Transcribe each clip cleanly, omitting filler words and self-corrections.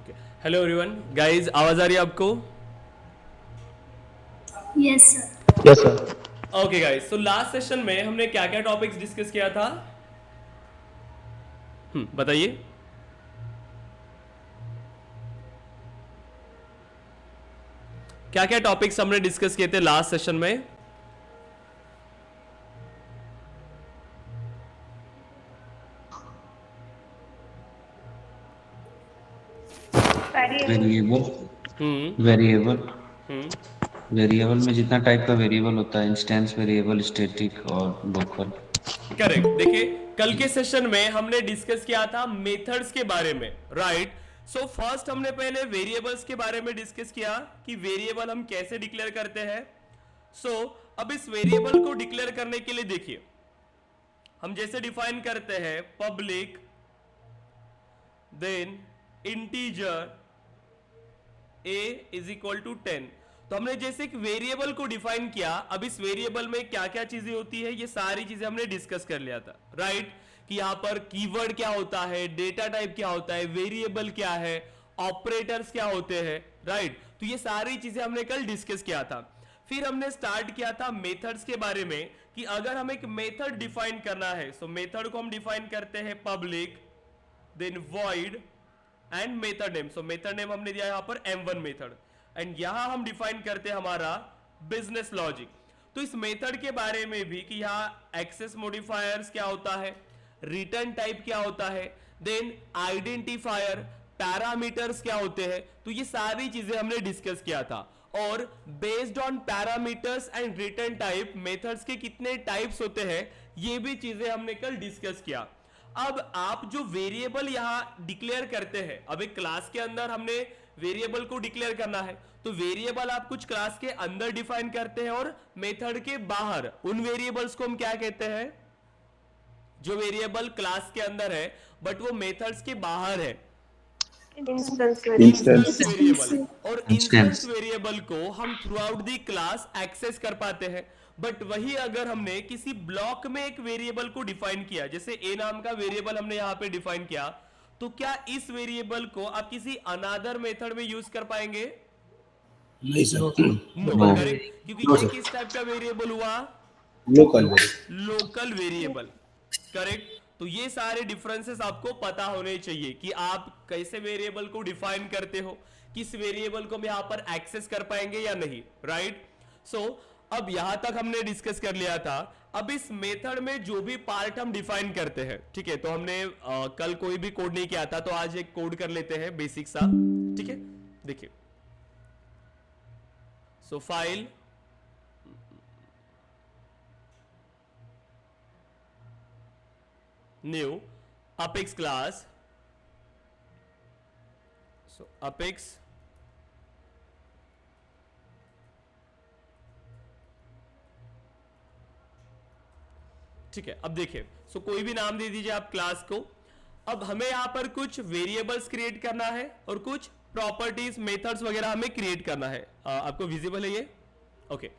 Hello everyone guys, आवाज आ रही है आपको? Yes sir. Yes sir. Okay guys, so last session में हमने क्या क्या टॉपिक्स डिस्कस किया था? बताइए। क्या क्या टॉपिक्स हमने डिस्कस किए थे लास्ट सेशन में? वेरिएबल हम्म वेरिएबल हम्म वेरिएबल में जितना टाइप का वेरिएबल होता है, इंस्टेंस वेरिएबल, स्टैटिक और लोकल। करेक्ट। देखिए, कल के सेशन में हमने डिस्कस किया था मेथड्स के बारे में, राइट? सो फर्स्ट हमने पहले वेरिएबल्स के बारे में डिस्कस किया कि वेरिएबल हम कैसे डिक्लेयर करते हैं। सो अब इस वेरिएबल को डिक्लेयर करने के लिए देखिए, हम जैसे डिफाइन करते हैं public, then integer a is equal to 10। तो हमने जैसे एक वेरिएबल को डिफाइन किया, अब इस वेरिएबल में क्या क्या चीजें होती है ये सारी चीजें हमने डिस्कस कर लिया था, राइट? कि यहां पर कीवर्ड क्या होता है, डेटा टाइप क्या होता है, वेरिएबल क्या है, ऑपरेटर्स क्या होते हैं, राइट? तो ये सारी चीजें हमने कल डिस्कस किया था। फिर हमने स्टार्ट किया था मेथड्स के बारे में कि अगर हम एक मेथड डिफाइन करना है, सो मेथड को हम डिफाइन करते हैं public, then void and method name. So method name हमने दिया यहां पर m1 मेथड, एंड यहां हम डिफाइन करते हैं हमारा बिजनेस लॉजिक। तो इस मेथड के बारे में भी कि यहां एक्सेस मॉडिफायर्स क्या होता है, रिटर्न टाइप क्या होता है, देन आइडेंटिफायर, पैरामीटर्स क्या होते हैं, तो ये सारी चीजें हमने डिस्कस किया था। और based on parameters and return type methods के कितने टाइप्स होते हैं ये भी चीजें हमने कल डिस्कस किया। अब आप जो वेरिएबल यहां डिक्लेयर करते हैं, अब एक क्लास के अंदर हमने वेरिएबल को डिक्लेयर करना है, तो वेरिएबल आप कुछ क्लास के अंदर डिफाइन करते हैं और मेथड के बाहर उन वेरिएबल्स को हम क्या कहते हैं? जो वेरिएबल क्लास के अंदर है बट वो मेथड्स के बाहर है, इंस्टेंस इंस्टेंस वेरिएबल। वेरिएबल। और इंस्टेंस इंस्टेंस वेरिएबल को हम throughout the class access कर पाते हैं। बट वही अगर हमने किसी ब्लॉक में एक वेरिएबल को डिफाइन किया, जैसे ए नाम का वेरिएबल हमने यहां पे डिफाइन किया, तो क्या इस वेरिएबल को आप किसी अनादर मेथड में यूज कर पाएंगे? नहीं सर। No, no. करेक्ट, क्योंकि नो ये सर, किस टाइप का वेरिएबल हुआ? Local variable. Local variable, correct. तो ये सारे डिफरेंसेस आपको पता होने चाहिए कि आप कैसे वेरिएबल को डिफाइन करते हो, किस वेरिएबल को हम यहां पर एक्सेस कर पाएंगे या नहीं, राइट? सो अब यहां तक हमने डिस्कस कर लिया था। अब इस मेथड में जो भी पार्ट हम डिफाइन करते हैं, ठीक है, तो हमने कल कोई भी कोड नहीं किया था, तो आज एक कोड कर लेते हैं बेसिक सा, ठीक है? देखिए, so file, new, apex class, so apex ठीक है। अब देखिए, सो कोई भी नाम दे दीजिए आप क्लास को। अब हमें यहां पर कुछ वेरिएबल्स क्रिएट करना है और कुछ प्रॉपर्टीज, मेथड्स वगैरह हमें क्रिएट करना है। आपको विजिबल है ये? ओके,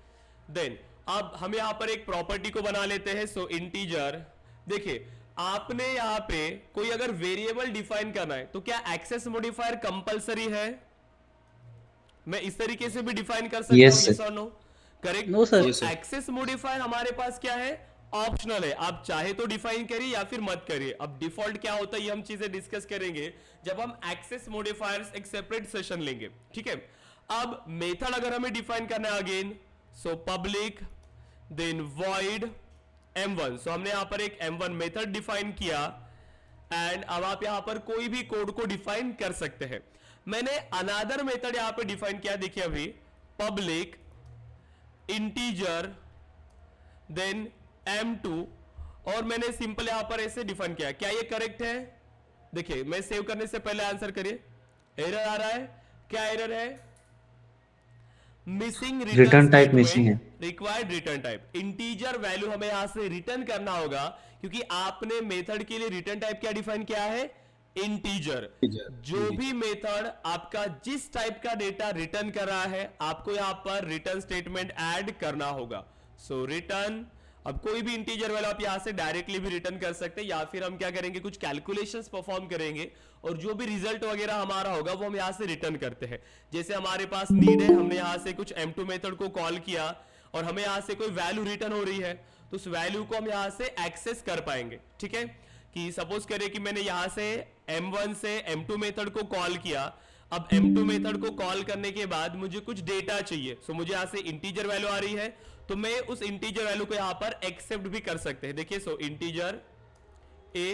देन अब हम यहां पर एक प्रॉपर्टी को बना लेते हैं। सो इंटीजर, देखिए आपने यहां पे कोई अगर वेरिएबल डिफाइन करना है तो क्या एक्सेस मॉडिफायर कंपलसरी है? मैं इस तरीके से भी डिफाइन कर सकता हूं, यस यस सर। और no? Correct. No sir. Yes तो सर। एक्सेस मॉडिफायर हमारे पास क्या है? ऑप्शनल है, आप चाहे तो डिफाइन करिए या फिर मत करिए। अब डिफॉल्ट क्या होता है ये हम चीजें डिस्कस करेंगे जब हम एक्सेस मॉडिफायर्स एक सेपरेट सेशन लेंगे, ठीक है? अब मेथड अगर हमें डिफाइन करना है again, so public, then void m1। So हमने यहां पर एक m1 मेथड डिफाइन किया, एंड अब आप यहां पर कोई भी कोड को डिफाइन कर सकते हैं। मैंने अनादर मेथड यहां पे डिफाइन किया, देखिए अभी पब्लिक इंटीजर देन m2, और मैंने सिंपल यहां पर ऐसे डिफाइन किया। क्या ये करेक्ट है? देखिए, मैं सेव करने से पहले आंसर करिए। एरर आ रहा है, क्या एरर है? Missing return return type missing है। Statement, required return type. Integer value हमें यहां से रिटर्न करना होगा क्योंकि आपने मेथड के लिए रिटर्न टाइप क्या डिफाइन किया है? इंटीजर। जो भी मेथड आपका जिस टाइप का डेटा रिटर्न कर रहा है, आपको यहां पर रिटर्न स्टेटमेंट ऐड करना होगा। सो रिटर्न, अब कोई भी इंटीजर वैल्यू आप यहां से डायरेक्टली भी रिटर्न कर सकते हैं, या फिर हम क्या करेंगे, कुछ कैलकुलेशंस परफॉर्म करेंगे और जो भी रिजल्ट वगैरह हमारा होगा वो हम यहां से रिटर्न करते हैं। जैसे हमारे पास नीड है, हमने यहां से कुछ m2 मेथड को कॉल किया और हमें यहां से कोई वैल्यू रिटर्न हो रही है, तो उस वैल्यू को हम यहां से एक्सेस कर पाएंगे। ठीक है, कि सपोज करें कि मैंने यहां से m1 से m2 मेथड को कॉल किया। अब m2 मेथड को कॉल करने के बाद मुझे कुछ डेटा चाहिए, सो मुझे यहां से इंटीजर वैल्यू आ रही है, तो मैं उस इंटीजर वैल्यू को यहां पर एक्सेप्ट भी कर सकते हैं। देखिए, so integer a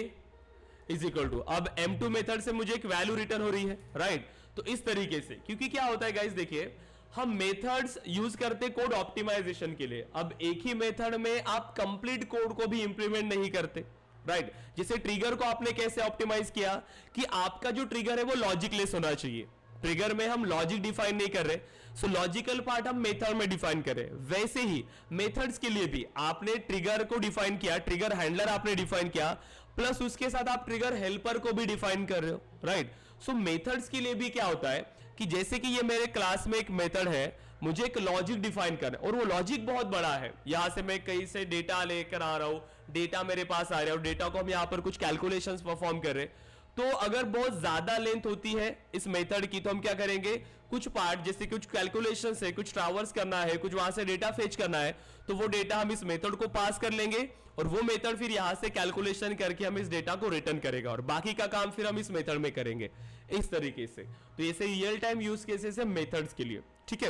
is equal to, अब m2 मेथड से मुझे एक वैल्यू रिटर्न हो रही है, राइट। तो इस तरीके से, क्योंकि क्या होता है गाइस, देखिए हम मेथड्स यूज करते कोड ऑप्टिमाइजेशन के लिए। अब एक ही मेथड में आप कंप्लीट कोड को भी इंप्लीमेंट नहीं करते, राइट। जैसे ट्रिगर को आपने कैसे ऑप्टिमाइज किया कि आपका जो ट्रिगर है वो लॉजिकलेस होना चाहिए। ट्रिगर में हम लॉजिक डिफाइन नहीं कर रहे, सो लॉजिकल पार्ट हम मेथड में डिफाइन कर रहे हैं। वैसे ही मेथड्स के लिए भी आपने ट्रिगर को डिफाइन किया, ट्रिगर हैंडलर आपने डिफाइन किया, प्लस उसके साथ आप ट्रिगर हेल्पर को भी डिफाइन कर रहे हो, राइट। सो मेथड्स के लिए भी क्या होता है कि जैसे कि ये मेरे क्लास में एक मेथड है, मुझे एक लॉजिक डिफाइन करना है और वो लॉजिक बहुत बड़ा है। यहां से मैं कहीं से डेटा लेकर आ रहा हूं, डेटा मेरे पास आ रहा है और डेटा को हम यहां पर कुछ कैलकुलेशंस परफॉर्म कर रहे हैं। तो अगर बहुत ज्यादा लेंथ होती है इस मेथड की, तो हम क्या करेंगे, कुछ पार्ट जैसे कुछ कैलकुलेशन है, कुछ ट्रावर्स करना है, कुछ वहां से डेटा फेच करना है, तो वो डेटा हम इस मेथड को पास कर लेंगे और वो मेथड फिर यहां से कैलकुलेशन करके हम इस डेटा को रिटर्न करेगा और बाकी का काम फिर हम इस मेथड में करेंगे, इस तरीके से। तो ऐसे रियल टाइम यूज केसेस है मेथड्स के लिए। ठीक है,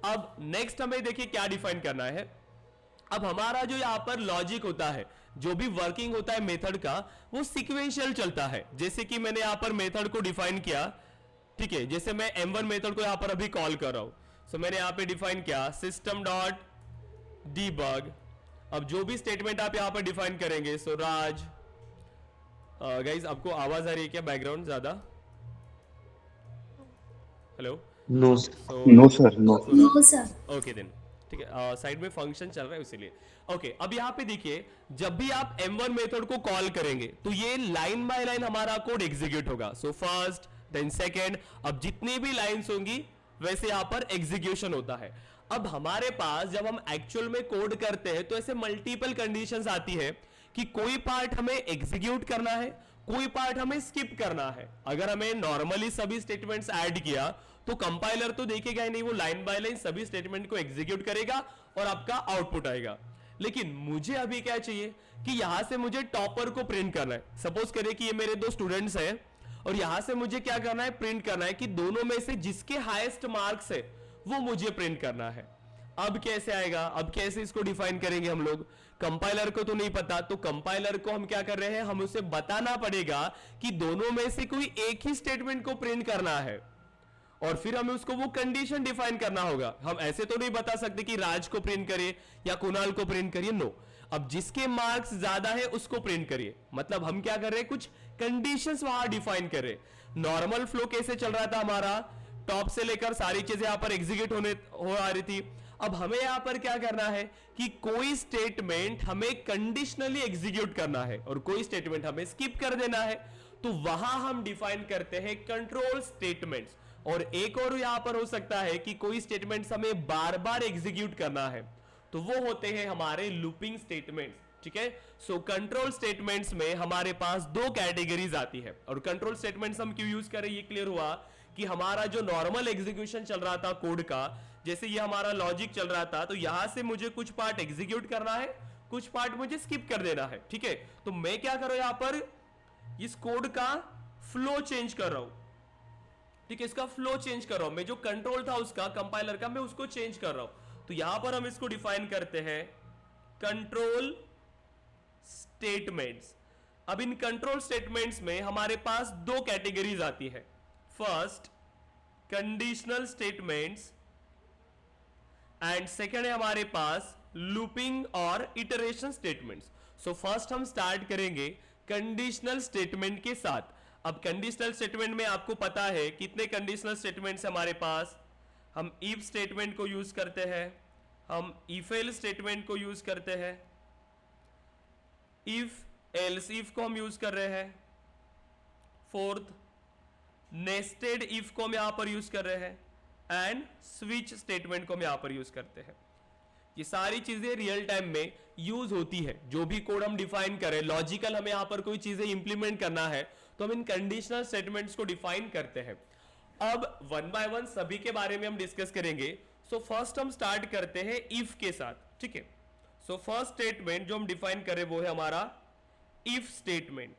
अब नेक्स्ट हमें देखिए क्या डिफाइन करना है। अब हमारा जो यहां पर लॉजिक होता है, जो भी वर्किंग होता है मेथड का, वो सीक्वेंशियल चलता है। जैसे कि मैंने यहां पर मेथड को डिफाइन किया, ठीक है, जैसे मैं m1 मेथड को यहां पर अभी कॉल कर रहा हूं, सो मैंने यहां पे डिफाइन किया सिस्टम डॉट डीबग। अब जो भी स्टेटमेंट आप यहां पर डिफाइन करेंगे, सो राज, गाइस आपको आवाज आ रही है क्या बैकग्राउंड ज्यादा? Hello, no no sir, no sir. Okay then ठीक है, साइड में फंक्शन चल रहा है इसीलिए। ओके, अब यहां पे देखिए, जब भी आप m1 मेथड को कॉल करेंगे तो ये लाइन बाय लाइन हमारा कोड एग्जीक्यूट होगा। सो फर्स्ट देन सेकेंड, अब जितनी भी लाइंस होंगी वैसे यहां पर एग्जीक्यूशन होता है। अब हमारे पास जब हम एक्चुअल में कोड करते हैं तो ऐसे मल्टीपल कंडीशंस आती है कि कोई पार्ट हमें एग्जीक्यूट करना है, कोई पार्ट हमें स्किप करना है। अगर हमें नॉर्मली सभी स्टेटमेंट्स ऐड किया तो कंपाइलर तो देखेगा ही नहीं, वो लाइन बाय लाइन सभी स्टेटमेंट को एग्जीक्यूट करेगा और आपका आउटपुट आएगा। लेकिन मुझे अभी क्या चाहिए कि यहां से मुझे टॉपर को प्रिंट करना है। सपोज करें कि ये मेरे दो स्टूडेंट्स हैं और यहां से मुझे क्या करना है, प्रिंट करना है कि दोनों में से जिसके हाईएस्ट मार्क्स है वो मुझे प्रिंट करना है। अब कैसे आएगा, अब कैसे इसको डिफाइन करेंगे हम लोग? कंपाइलर को तो नहीं पता, तो कंपाइलर को हम क्या कर रहे हैं, हम उसे बताना पड़ेगा कि दोनों में से कोई एक ही स्टेटमेंट को प्रिंट करना है और फिर हमें उसको वो कंडीशन डिफाइन करना होगा। हम ऐसे तो नहीं बता सकते कि राज को प्रिंट करिए या कुणाल को प्रिंट करिए, नो। अब जिसके मार्क्स ज्यादा है उसको प्रिंट करिए। मतलब हम क्या कर रहे हैं, कुछ कंडीशंस वहां डिफाइन कर रहे हैं। नॉर्मल फ्लो कैसे चल रहा था हमारा, टॉप से लेकर सारी चीजें यहां पर एग्जीक्यूट हो आ रही थी। अब हमें यहां पर क्या करना है कि कोई स्टेटमेंट हमें कंडीशनली एग्जीक्यूट करना है और कोई स्टेटमेंट हमें स्किप कर देना है। तो वहां हम डिफाइन करते हैं कंट्रोल स्टेटमेंट्स। और एक और यहां पर हो सकता है कि कोई स्टेटमेंट्स हमें बार बार एग्जीक्यूट करना है, तो वो होते हैं हमारे लूपिंग स्टेटमेंट्स। ठीक है, सो कंट्रोल स्टेटमेंट्स में हमारे पास दो कैटेगरीज आती है। और कंट्रोल स्टेटमेंट्स हम क्यों यूज करें, ये क्लियर हुआ कि हमारा जो नॉर्मल एग्जीक्यूशन चल रहा था कोड का, जैसे ये हमारा लॉजिक चल रहा था, तो यहां से मुझे कुछ पार्ट एग्जीक्यूट करना है, कुछ पार्ट मुझे स्किप कर देना है। ठीक है, तो मैं क्या कर रहा हूं, यहां पर इस कोड का फ्लो चेंज कर रहा हूं। ठीक है, इसका फ्लो चेंज कर रहा हूं मैं, जो कंट्रोल था उसका कंपाइलर का, मैं उसको चेंज कर रहा हूं। तो यहां पर हम इसको डिफाइन करते हैं कंट्रोल स्टेटमेंट्स। अब इन कंट्रोल स्टेटमेंट्स में हमारे पास दो कैटेगरीज आती है। First conditional statements and second है हमारे पास लूपिंग और इटरेशन स्टेटमेंट्स। सो फर्स्ट हम स्टार्ट करेंगे कंडीशनल स्टेटमेंट के साथ। अब कंडीशनल स्टेटमेंट में आपको पता है कितने कंडीशनल स्टेटमेंट्स हमारे पास। हम इफ स्टेटमेंट को यूज करते हैं, हम इफ एल्स स्टेटमेंट को यूज करते हैं, इफ एल्स इफ को हम यूज कर रहे हैं, फोर्थ नेस्टेड इफ को हम यहां पर यूज कर रहे हैं, एंड स्विच स्टेटमेंट को हम यहां पर यूज करते हैं। ये सारी चीजें रियल टाइम में यूज होती है। जो भी कोड हम डिफाइन करें, लॉजिकल हमें यहां पर कोई चीजें इंप्लीमेंट करना है तो हम इन कंडीशनल स्टेटमेंट्स को डिफाइन करते हैं। अब वन बाय वन सभी के बारे में हम डिस्कस करेंगे। सो फर्स्ट हम स्टार्ट करते हैं इफ के साथ, ठीक है। सो फर्स्ट स्टेटमेंट जो हम डिफाइन करें वो है हमारा इफ स्टेटमेंट।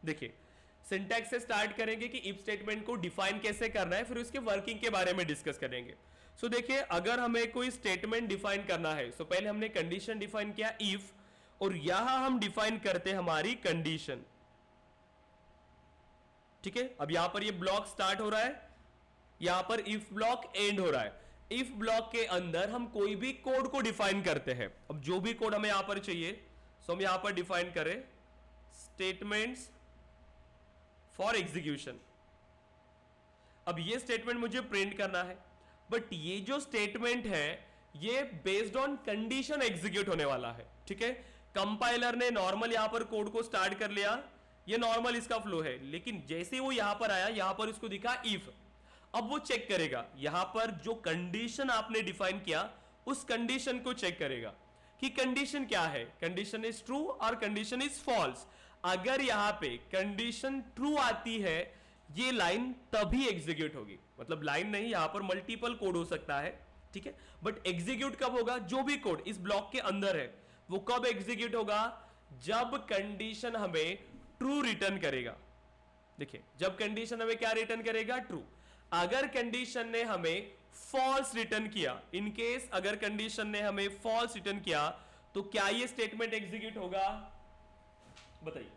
देखिए सिंटैक्स से स्टार्ट करेंगे कि इफ स्टेटमेंट को डिफाइन कैसे करना है, फिर उसके वर्किंग के बारे में डिस्कस करेंगे। सो देखिए अगर हमें कोई स्टेटमेंट डिफाइन करना है, सो पहले हमने कंडीशन डिफाइन किया इफ, और यहां हम डिफाइन करते हैं हमारी कंडीशन, ठीक है। अब यहां पर ये ब्लॉक स्टार्ट हो रहा है, यहां पर इफ ब्लॉक एंड हो रहा है। इफ ब्लॉक के अंदर हम कोई भी कोड को डिफाइन करते हैं। अब जो भी कोड हमें यहां पर चाहिए, सो हम यहां पर डिफाइन करें स्टेटमेंट्स फॉर एग्जीक्यूशन। अब ये स्टेटमेंट मुझे प्रिंट करना है, बट ये जो स्टेटमेंट है ये बेस्ड ऑन कंडीशन एग्जीक्यूट होने वाला है, ठीक है। कंपाइलर ने नॉर्मल यहां पर कोड को स्टार्ट कर लिया, ये नॉर्मल इसका फ्लो है, लेकिन जैसे वो यहां पर आया, यहां पर उसको दिखा इफ। अब वो चेक करेगा, यहां पर जो कंडीशन आपने डिफाइन किया उस कंडीशन को चेक करेगा कि कंडीशन क्या है, कंडीशन इज ट्रू और कंडीशन इज फॉल्स। अगर यहां पे कंडीशन ट्रू आती है, ये लाइन तभी एग्जीक्यूट होगी। मतलब लाइन नहीं, यहां पर मल्टीपल कोड हो सकता है, ठीक है, बट एग्जीक्यूट कब होगा, जो भी कोड इस ब्लॉक के अंदर है वो कब एग्जीक्यूट होगा, जब कंडीशन हमें ट्रू रिटर्न करेगा। देखिए जब कंडीशन हमें क्या रिटर्न करेगा, ट्रू। अगर कंडीशन ने हमें फॉल्स रिटर्न किया, इन केस अगर कंडीशन ने हमें फॉल्स रिटर्न किया, तो क्या ये स्टेटमेंट एग्जीक्यूट होगा, बताइए।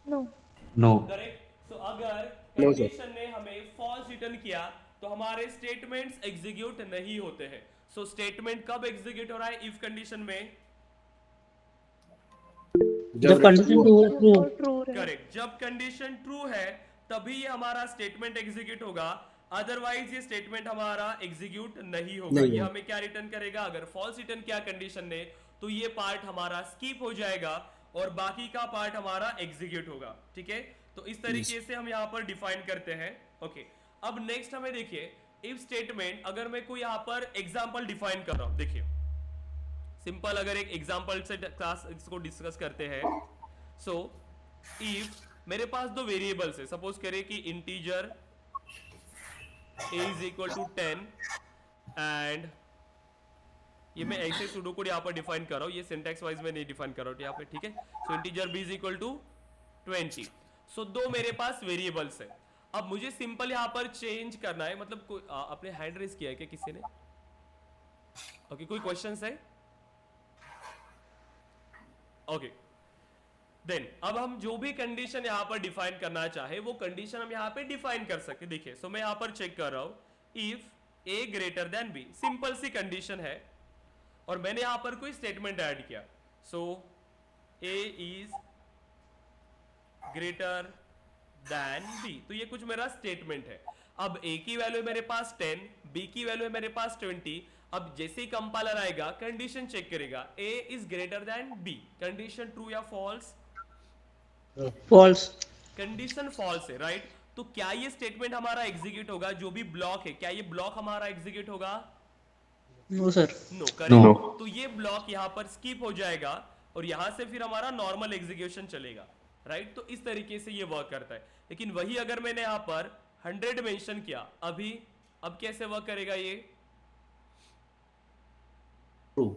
नो। करेक्ट। सो अगर No, sir. कंडीशन ने हमें फॉल्स रिटर्न किया तो हमारे स्टेटमेंट्स एग्जीक्यूट नहीं होते हैं। सो स्टेटमेंट कब एग्जीक्यूट हो रहा है इफ कंडीशन में, जब कंडीशन ट्रू ट्रू है। करेक्ट, जब कंडीशन ट्रू है तभी ये हमारा स्टेटमेंट एग्जीक्यूट होगा, अदरवाइज ये स्टेटमेंट हमारा एग्जीक्यूट नहीं होगा। नहीं ये होगा। हमें क्या रिटर्न करेगा, अगर फॉल्स रिटर्न किया कंडीशन ने तो ये पार्ट हमारा स्किप हो जाएगा और बाकी का पार्ट हमारा एग्जीक्यूट होगा, ठीक है। तो इस तरीके से हम यहाँ पर डिफाइन करते हैं। ओके, अब नेक्स्ट हमें देखिए इफ स्टेटमेंट, अगर मैं कोई यहाँ पर एग्जाम्पल डिफाइन कर रहा हूं, देखिए सिंपल, अगर एक एग्जाम्पल से क्लास इसको डिस्कस करते हैं। सो इफ मेरे पास दो वेरिएबल्स है, सपोज करें कि integer a is equal to 10 and ये मैं ऐसे सुडो कोड यहाँ पर डिफाइन कर रहा हूँ, ये सिंटैक्स वाइज में नहीं डिफाइन कर रहा हूँ यहाँ पे, ठीक है। So integer b is equal to 20। So दो मेरे पास वेरिएबल्स है। अब मुझे सिंपल यहाँ पर चेंज करना है, मतलब कोई आपने हैंड रेज किया है क्या किसी ने? ओके, कोई क्वेश्चंस है? ओके देन अब हम जो भी कंडीशन यहां पर डिफाइन करना चाहे वो कंडीशन हम यहां पे डिफाइन कर सकते। देखिए सो मैं यहां पर चेक कर रहा हूं if a greater than b, simple C condition है और मैंने यहां पर कोई स्टेटमेंट ऐड किया। So a is greater than b, तो ये कुछ मेरा स्टेटमेंट है। अब a की वैल्यू है मेरे पास 10, b की वैल्यू है मेरे पास 20। अब जैसे ही कंपाइलर आएगा कंडीशन चेक करेगा a is greater than b, condition true या फॉल्स, फॉल्स। कंडीशन फॉल्स है, राइट। तो क्या ये स्टेटमेंट हमारा एग्जीक्यूट होगा, जो भी ब्लॉक है क्या ये ब्लॉक हमारा एग्जीक्यूट होगा? No sir. No, correct. No. तो ये ब्लॉक यहाँ पर स्किप हो जाएगा और यहाँ से फिर हमारा नॉर्मल एग्जीक्यूशन चलेगा, राइट। तो इस तरीके से ये वर्क करता है। लेकिन वही अगर मैंने यहाँ पर 100 मेंशन किया अभी, अब कैसे वर्क करेगा ये? ट्रू।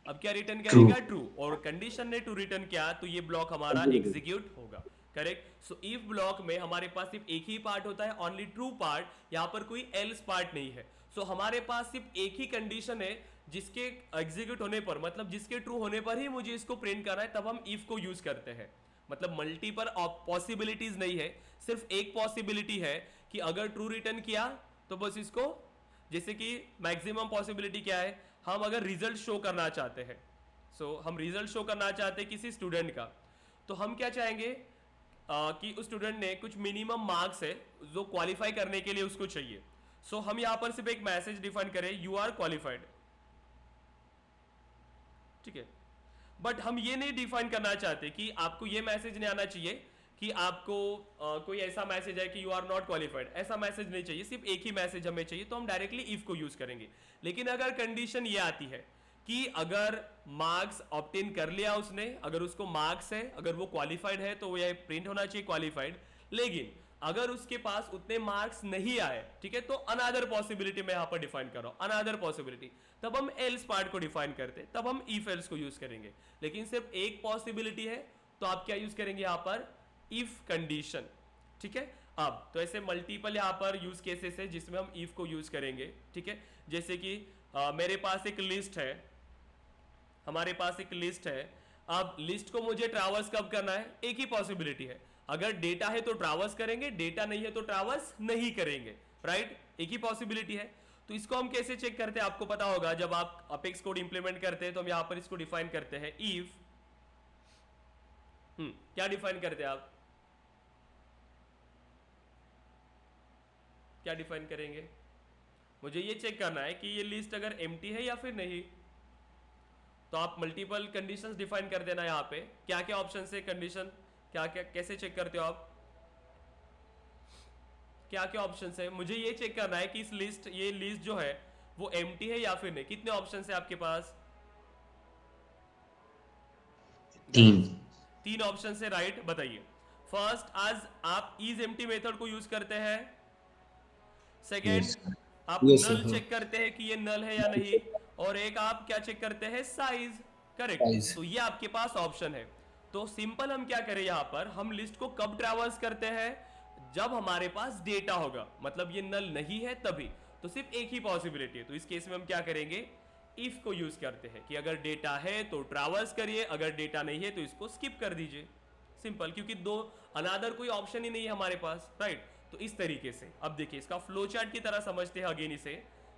अब क्या रिटर्न करेगा? ट्रू। और कंडीशन ने ट्रू रिटर्न किया तो ये ब्लॉक हमारा एग्जीक्यूट होगा, करेक्ट। सो इफ ब्लॉक में हमारे पास सिर्फ एक ही पार्ट होता है, ओनली ट्रू पार्ट, यहाँ पर कोई एल्स पार्ट नहीं है। सो हमारे पास सिर्फ एक ही कंडीशन है जिसके एग्जीक्यूट होने पर, मतलब जिसके ट्रू होने पर ही मुझे इसको प्रिंट करना है, तब हम इफ को यूज करते हैं। मतलब मल्टीपल पॉसिबिलिटीज नहीं है, सिर्फ एक पॉसिबिलिटी है कि अगर ट्रू रिटर्न किया तो बस इसको, जैसे कि मैक्सिमम पॉसिबिलिटी क्या है, हम अगर रिजल्ट शो करना चाहते हैं, सो हम रिजल्ट शो करना चाहते हैं किसी स्टूडेंट का, तो हम क्या चाहेंगे कि उस स्टूडेंट ने कुछ मिनिमम मार्क्स है जो क्वालिफाई करने के लिए उसको चाहिए। सो हम यहां पर सिर्फ एक मैसेज डिफाइन करें, यू आर क्वालिफाइड, ठीक है। बट हम ये नहीं डिफाइन करना चाहते कि आपको ये मैसेज नहीं आना चाहिए कि आपको कोई ऐसा मैसेज है कि यू आर नॉट क्वालिफाइड, ऐसा मैसेज नहीं चाहिए, सिर्फ एक ही मैसेज हमें चाहिए, तो हम डायरेक्टली इफ को यूज करेंगे। लेकिन अगर कंडीशन ये आती है कि अगर मार्क्स ऑब्टेन कर लिया उसने, अगर उसको मार्क्स है, अगर वो क्वालिफाइड है तो वो ये प्रिंट होना चाहिए क्वालिफाइड, लेकिन अगर उसके पास उतने मार्क्स नहीं आए, ठीक है, तो अनदर पॉसिबिलिटी मैं यहां पर डिफाइन कर रहा हूं, अनदर पॉसिबिलिटी, तब हम एल्स पार्ट को डिफाइन करते, तब हम इफ एल्स को यूज करेंगे। लेकिन सिर्फ एक पॉसिबिलिटी है तो आप क्या यूज करेंगे यहां पर, इफ कंडीशन, ठीक है। अब तो ऐसे मल्टीपल यहां पर यूज केसेस है जिसमें हम इफ को यूज करेंगे, ठीक है। जैसे कि मेरे पास एक लिस्ट है, हमारे पास एक लिस्ट है, अब लिस्ट को मुझे ट्रैवर्स कब करना है, एक ही पॉसिबिलिटी है, अगर डेटा है तो ट्रैवर्स करेंगे, डेटा नहीं है तो ट्रैवर्स नहीं करेंगे, राइट, एक ही पॉसिबिलिटी है। तो इसको हम कैसे चेक करते हैं, आपको पता होगा, जब आप अपेक्स कोड इंप्लीमेंट करते हैं तो हम यहां पर इसको डिफाइन करते हैं इफ, क्या डिफाइन करते हैं आप, क्या डिफाइन करेंगे, मुझे ये चेक करना है कि ये लिस्ट अगर एम्प्टी है या फिर नहीं, तो आप मल्टीपल कंडीशंस डिफाइन कर देना यहाँ पे, क्या क्या ऑप्शन है कंडीशन, क्या क्या कैसे चेक करते हो आप, क्या क्या ऑप्शन है, मुझे ये चेक करना है कि इस लिस्ट, ये लिस्ट जो है वो एम्प्टी है या फिर नहीं। कितने ऑप्शन है आपके पास, तीन ऑप्शन है, राइट, बताइए। फर्स्ट, आज आप इज एम्प्टी मेथड को यूज करते हैं, सेकेंड आप नल चेक करते हैं कि ये नल है या नहीं, और एक आप क्या चेक करते हैं, साइज, करेक्ट। तो ये आपके पास ऑप्शन है। तो सिंपल हम क्या करें, यहां पर हम लिस्ट को कब ट्रैवर्स करते हैं, जब हमारे पास डेटा होगा, मतलब ये नल नहीं है तभी, तो सिर्फ एक ही पॉसिबिलिटी है। तो इस केस में हम क्या करेंगे, इफ को यूज करते हैं कि अगर डेटा है तो ट्रैवर्स करिए, अगर डेटा नहीं है तो इसको स्किप कर दीजिए, सिंपल, क्योंकि दो अनदर कोई ऑप्शन ही नहीं है हमारे पास, राइट। तो इस तरीके से अब देखिए इसका फ्लो चार्ट की तरह समझते हैं अगेन इसे,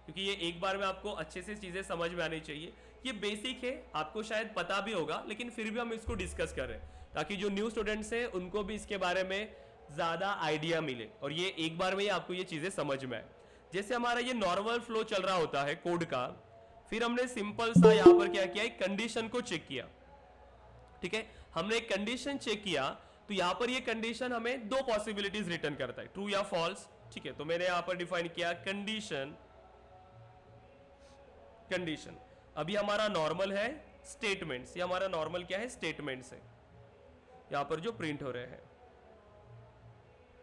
क्योंकि ये एक बार में आपको अच्छे से चीजें समझ में आनी चाहिए। ये बेसिक है, आपको शायद पता भी होगा, लेकिन फिर भी हम इसको डिस्कस कर रहे हैं ताकि जो न्यू स्टूडेंट्स हैं उनको भी इसके बारे में ज्यादा आइडिया मिले और ये एक बार में ही आपको ये चीजें समझ में आए। जैसे हमारा ये नॉर्मल फ्लो चल रहा होता है कोड का, फिर हमने सिंपल सा यहाँ पर क्या किया, एक कंडीशन को चेक किया, ठीक है, हमने एक कंडीशन चेक किया, तो यहां पर ये कंडीशन हमें दो पॉसिबिलिटीज रिटर्न करता है, ट्रू या फॉल्स, ठीक है। तो मैंने यहां पर डिफाइन किया कंडीशन, कंडीशन, अभी हमारा नॉर्मल है स्टेटमेंट्स, ये हमारा नॉर्मल क्या है, स्टेटमेंट्स है यहां पर जो प्रिंट हो रहे हैं,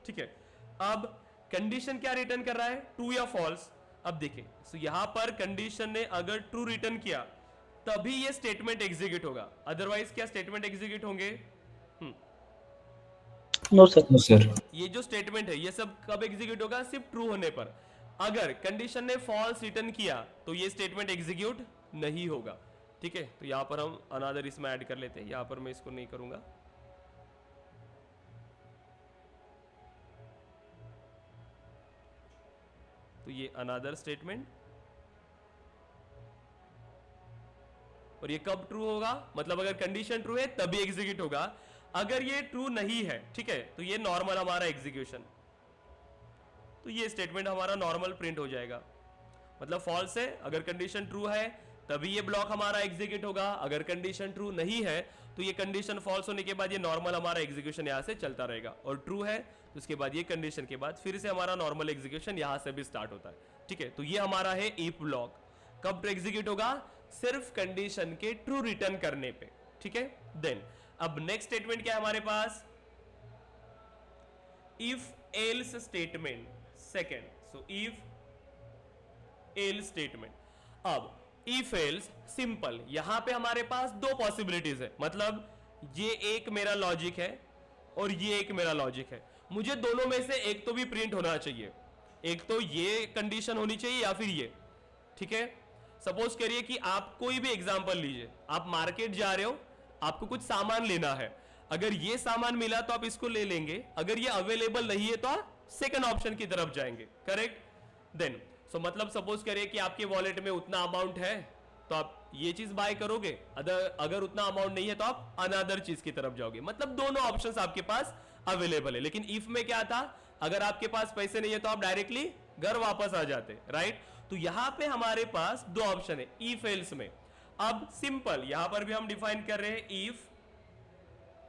ठीक है। अब कंडीशन क्या रिटर्न कर रहा है, ट्रू या फॉल्स। अब देखिए, तो यहां पर कंडीशन ने अगर ट्रू रिटर्न किया तभी ये स्टेटमेंट एग्जीक्यूट होगा, अदरवाइज क्या स्टेटमेंट एग्जीक्यूट होंगे, नो सर, नो सर, ये जो स्टेटमेंट है ये सब कब एग्जीक्यूट होगा, सिर्फ ट्रू होने पर। अगर कंडीशन ने फॉल्स रिटर्न किया तो ये स्टेटमेंट एग्जीक्यूट नहीं होगा, ठीक है। तो यहां पर हम अनदर इसमें ऐड कर लेते हैं, यहां पर मैं इसको नहीं करूंगा, तो ये अनदर स्टेटमेंट, और ये कब ट्रू होगा, मतलब अगर कंडीशन ट्रू है तभी एग्जीक्यूट होगा, अगर ये ट्रू नहीं है, ठीक है, तो ये नॉर्मल हमारा एग्जीक्यूशन, तो ये स्टेटमेंट हमारा नॉर्मल प्रिंट हो जाएगा, मतलब फॉल्स है, अगर कंडीशन ट्रू है तभी ये ब्लॉक हमारा एग्जीक्यूट होगा, अगर कंडीशन ट्रू नहीं है तो ये कंडीशन फॉल्स होने के बाद ये नॉर्मल हमारा एग्जीक्यूशन यहां से चलता रहेगा, और ट्रू है तो उसके बाद ये कंडीशन के बाद फिर से हमारा नॉर्मल एग्जीक्यूशन यहां से भी स्टार्ट होता है, ठीक है। तो ये हमारा है इफ ब्लॉक, कब एग्जीक्यूट होगा, सिर्फ कंडीशन के ट्रू रिटर्न करने पे, ठीक है। देन अब नेक्स्ट स्टेटमेंट क्या है हमारे पास, if else statement, second, so if else statement. अब इफ एल्स सिंपल, यहां पे हमारे पास दो पॉसिबिलिटीज है, मतलब ये एक मेरा लॉजिक है और ये एक मेरा लॉजिक है, मुझे दोनों में से एक तो भी प्रिंट होना चाहिए, एक तो ये कंडीशन होनी चाहिए या फिर ये, ठीक है। सपोज करिए कि आप कोई भी एग्जांपल लीजिए, आप मार्केट जा रहे हो, आपको कुछ सामान लेना है, अगर ये सामान मिला तो आप इसको ले लेंगे, अगर ये अवेलेबल नहीं है तो आप सेकंड ऑप्शन की तरफ जाएंगे, करेक्ट। देन सो मतलब सपोज करिए कि आपके वॉलेट में उतना अमाउंट है तो आप ये चीज बाय करोगे, अगर उतना अमाउंट नहीं है तो आप अनदर चीज की तरफ जाओगे, मतलब दोनों ऑप्शंस आपके पास अवेलेबल है। लेकिन इफ में क्या था, अगर आपके पास पैसे नहीं है तो आप डायरेक्टली घर वापस आ जाते, राइट। तो यहां पे हमारे पास दो ऑप्शन है इफ एल्स में। अब सिंपल यहां पर भी हम डिफाइन कर रहे हैं इफ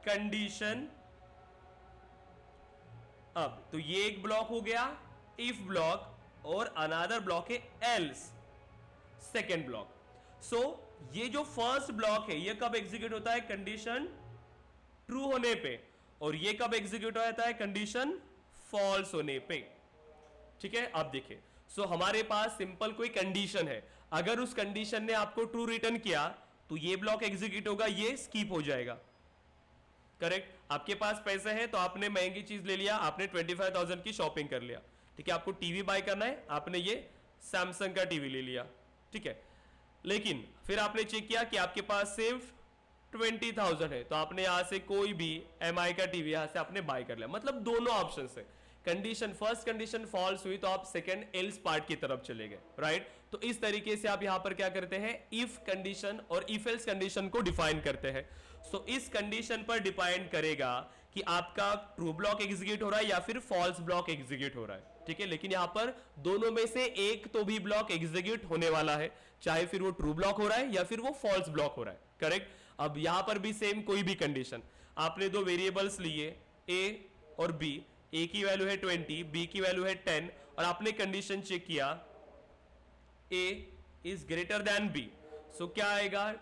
कंडीशन अब तो ये एक ब्लॉक हो गया इफ ब्लॉक और अनदर ब्लॉक है एल्स सेकेंड ब्लॉक. सो ये जो फर्स्ट ब्लॉक है ये कब एग्जीक्यूट होता है? कंडीशन ट्रू होने पे. और ये कब एग्जीक्यूट होता है? कंडीशन फॉल्स होने पे. ठीक है, आप देखिए. सो हमारे पास सिंपल कोई कंडीशन है, अगर उस कंडीशन ने आपको ट्रू रिटर्न किया तो ये ब्लॉक एग्जीक्यूट होगा, ये स्किप हो जाएगा. करेक्ट. आपके पास पैसे हैं तो आपने महंगी चीज ले लिया, आपने 25,000 की शॉपिंग कर लिया. ठीक है, आपको टीवी बाय करना है, आपने ये सैमसंग का टीवी ले लिया. ठीक है, लेकिन फिर आपने चेक किया कि आपके पास सिर्फ 20,000 है, तो आपने यहां से कोई भी MI का टीवी यहां से आपने बाय कर लिया. मतलब दोनों ऑप्शन है. कंडीशन फर्स्ट कंडीशन फॉल्स हुई तो आप सेकंड एल्स पार्ट की तरफ चले गए. राइट. तो इस तरीके से आप यहां पर क्या करते हैं? इफ कंडीशन और इफ एल्स कंडीशन को डिफाइन करते हैं. सो इस कंडीशन पर डिपेंड करेगा कि आपका ट्रू ब्लॉक एग्जीक्यूट हो रहा है या फिर फॉल्स ब्लॉक एग्जीक्यूट हो रहा है. ठीक है, लेकिन यहां पर दोनों में से एक तो भी ब्लॉक एग्जीक्यूट होने वाला है, चाहे फिर वो ट्रू ब्लॉक हो रहा है या फिर वो फॉल्स ब्लॉक हो रहा है. करेक्ट. अब यहां पर भी सेम कोई भी कंडीशन, आपने दो वेरिएबल्स लिए a और b, a की वैल्यू है 20, b की वैल्यू है 10, और आपने कंडीशन चेक किया a is greater than b. सो क्या आएगा?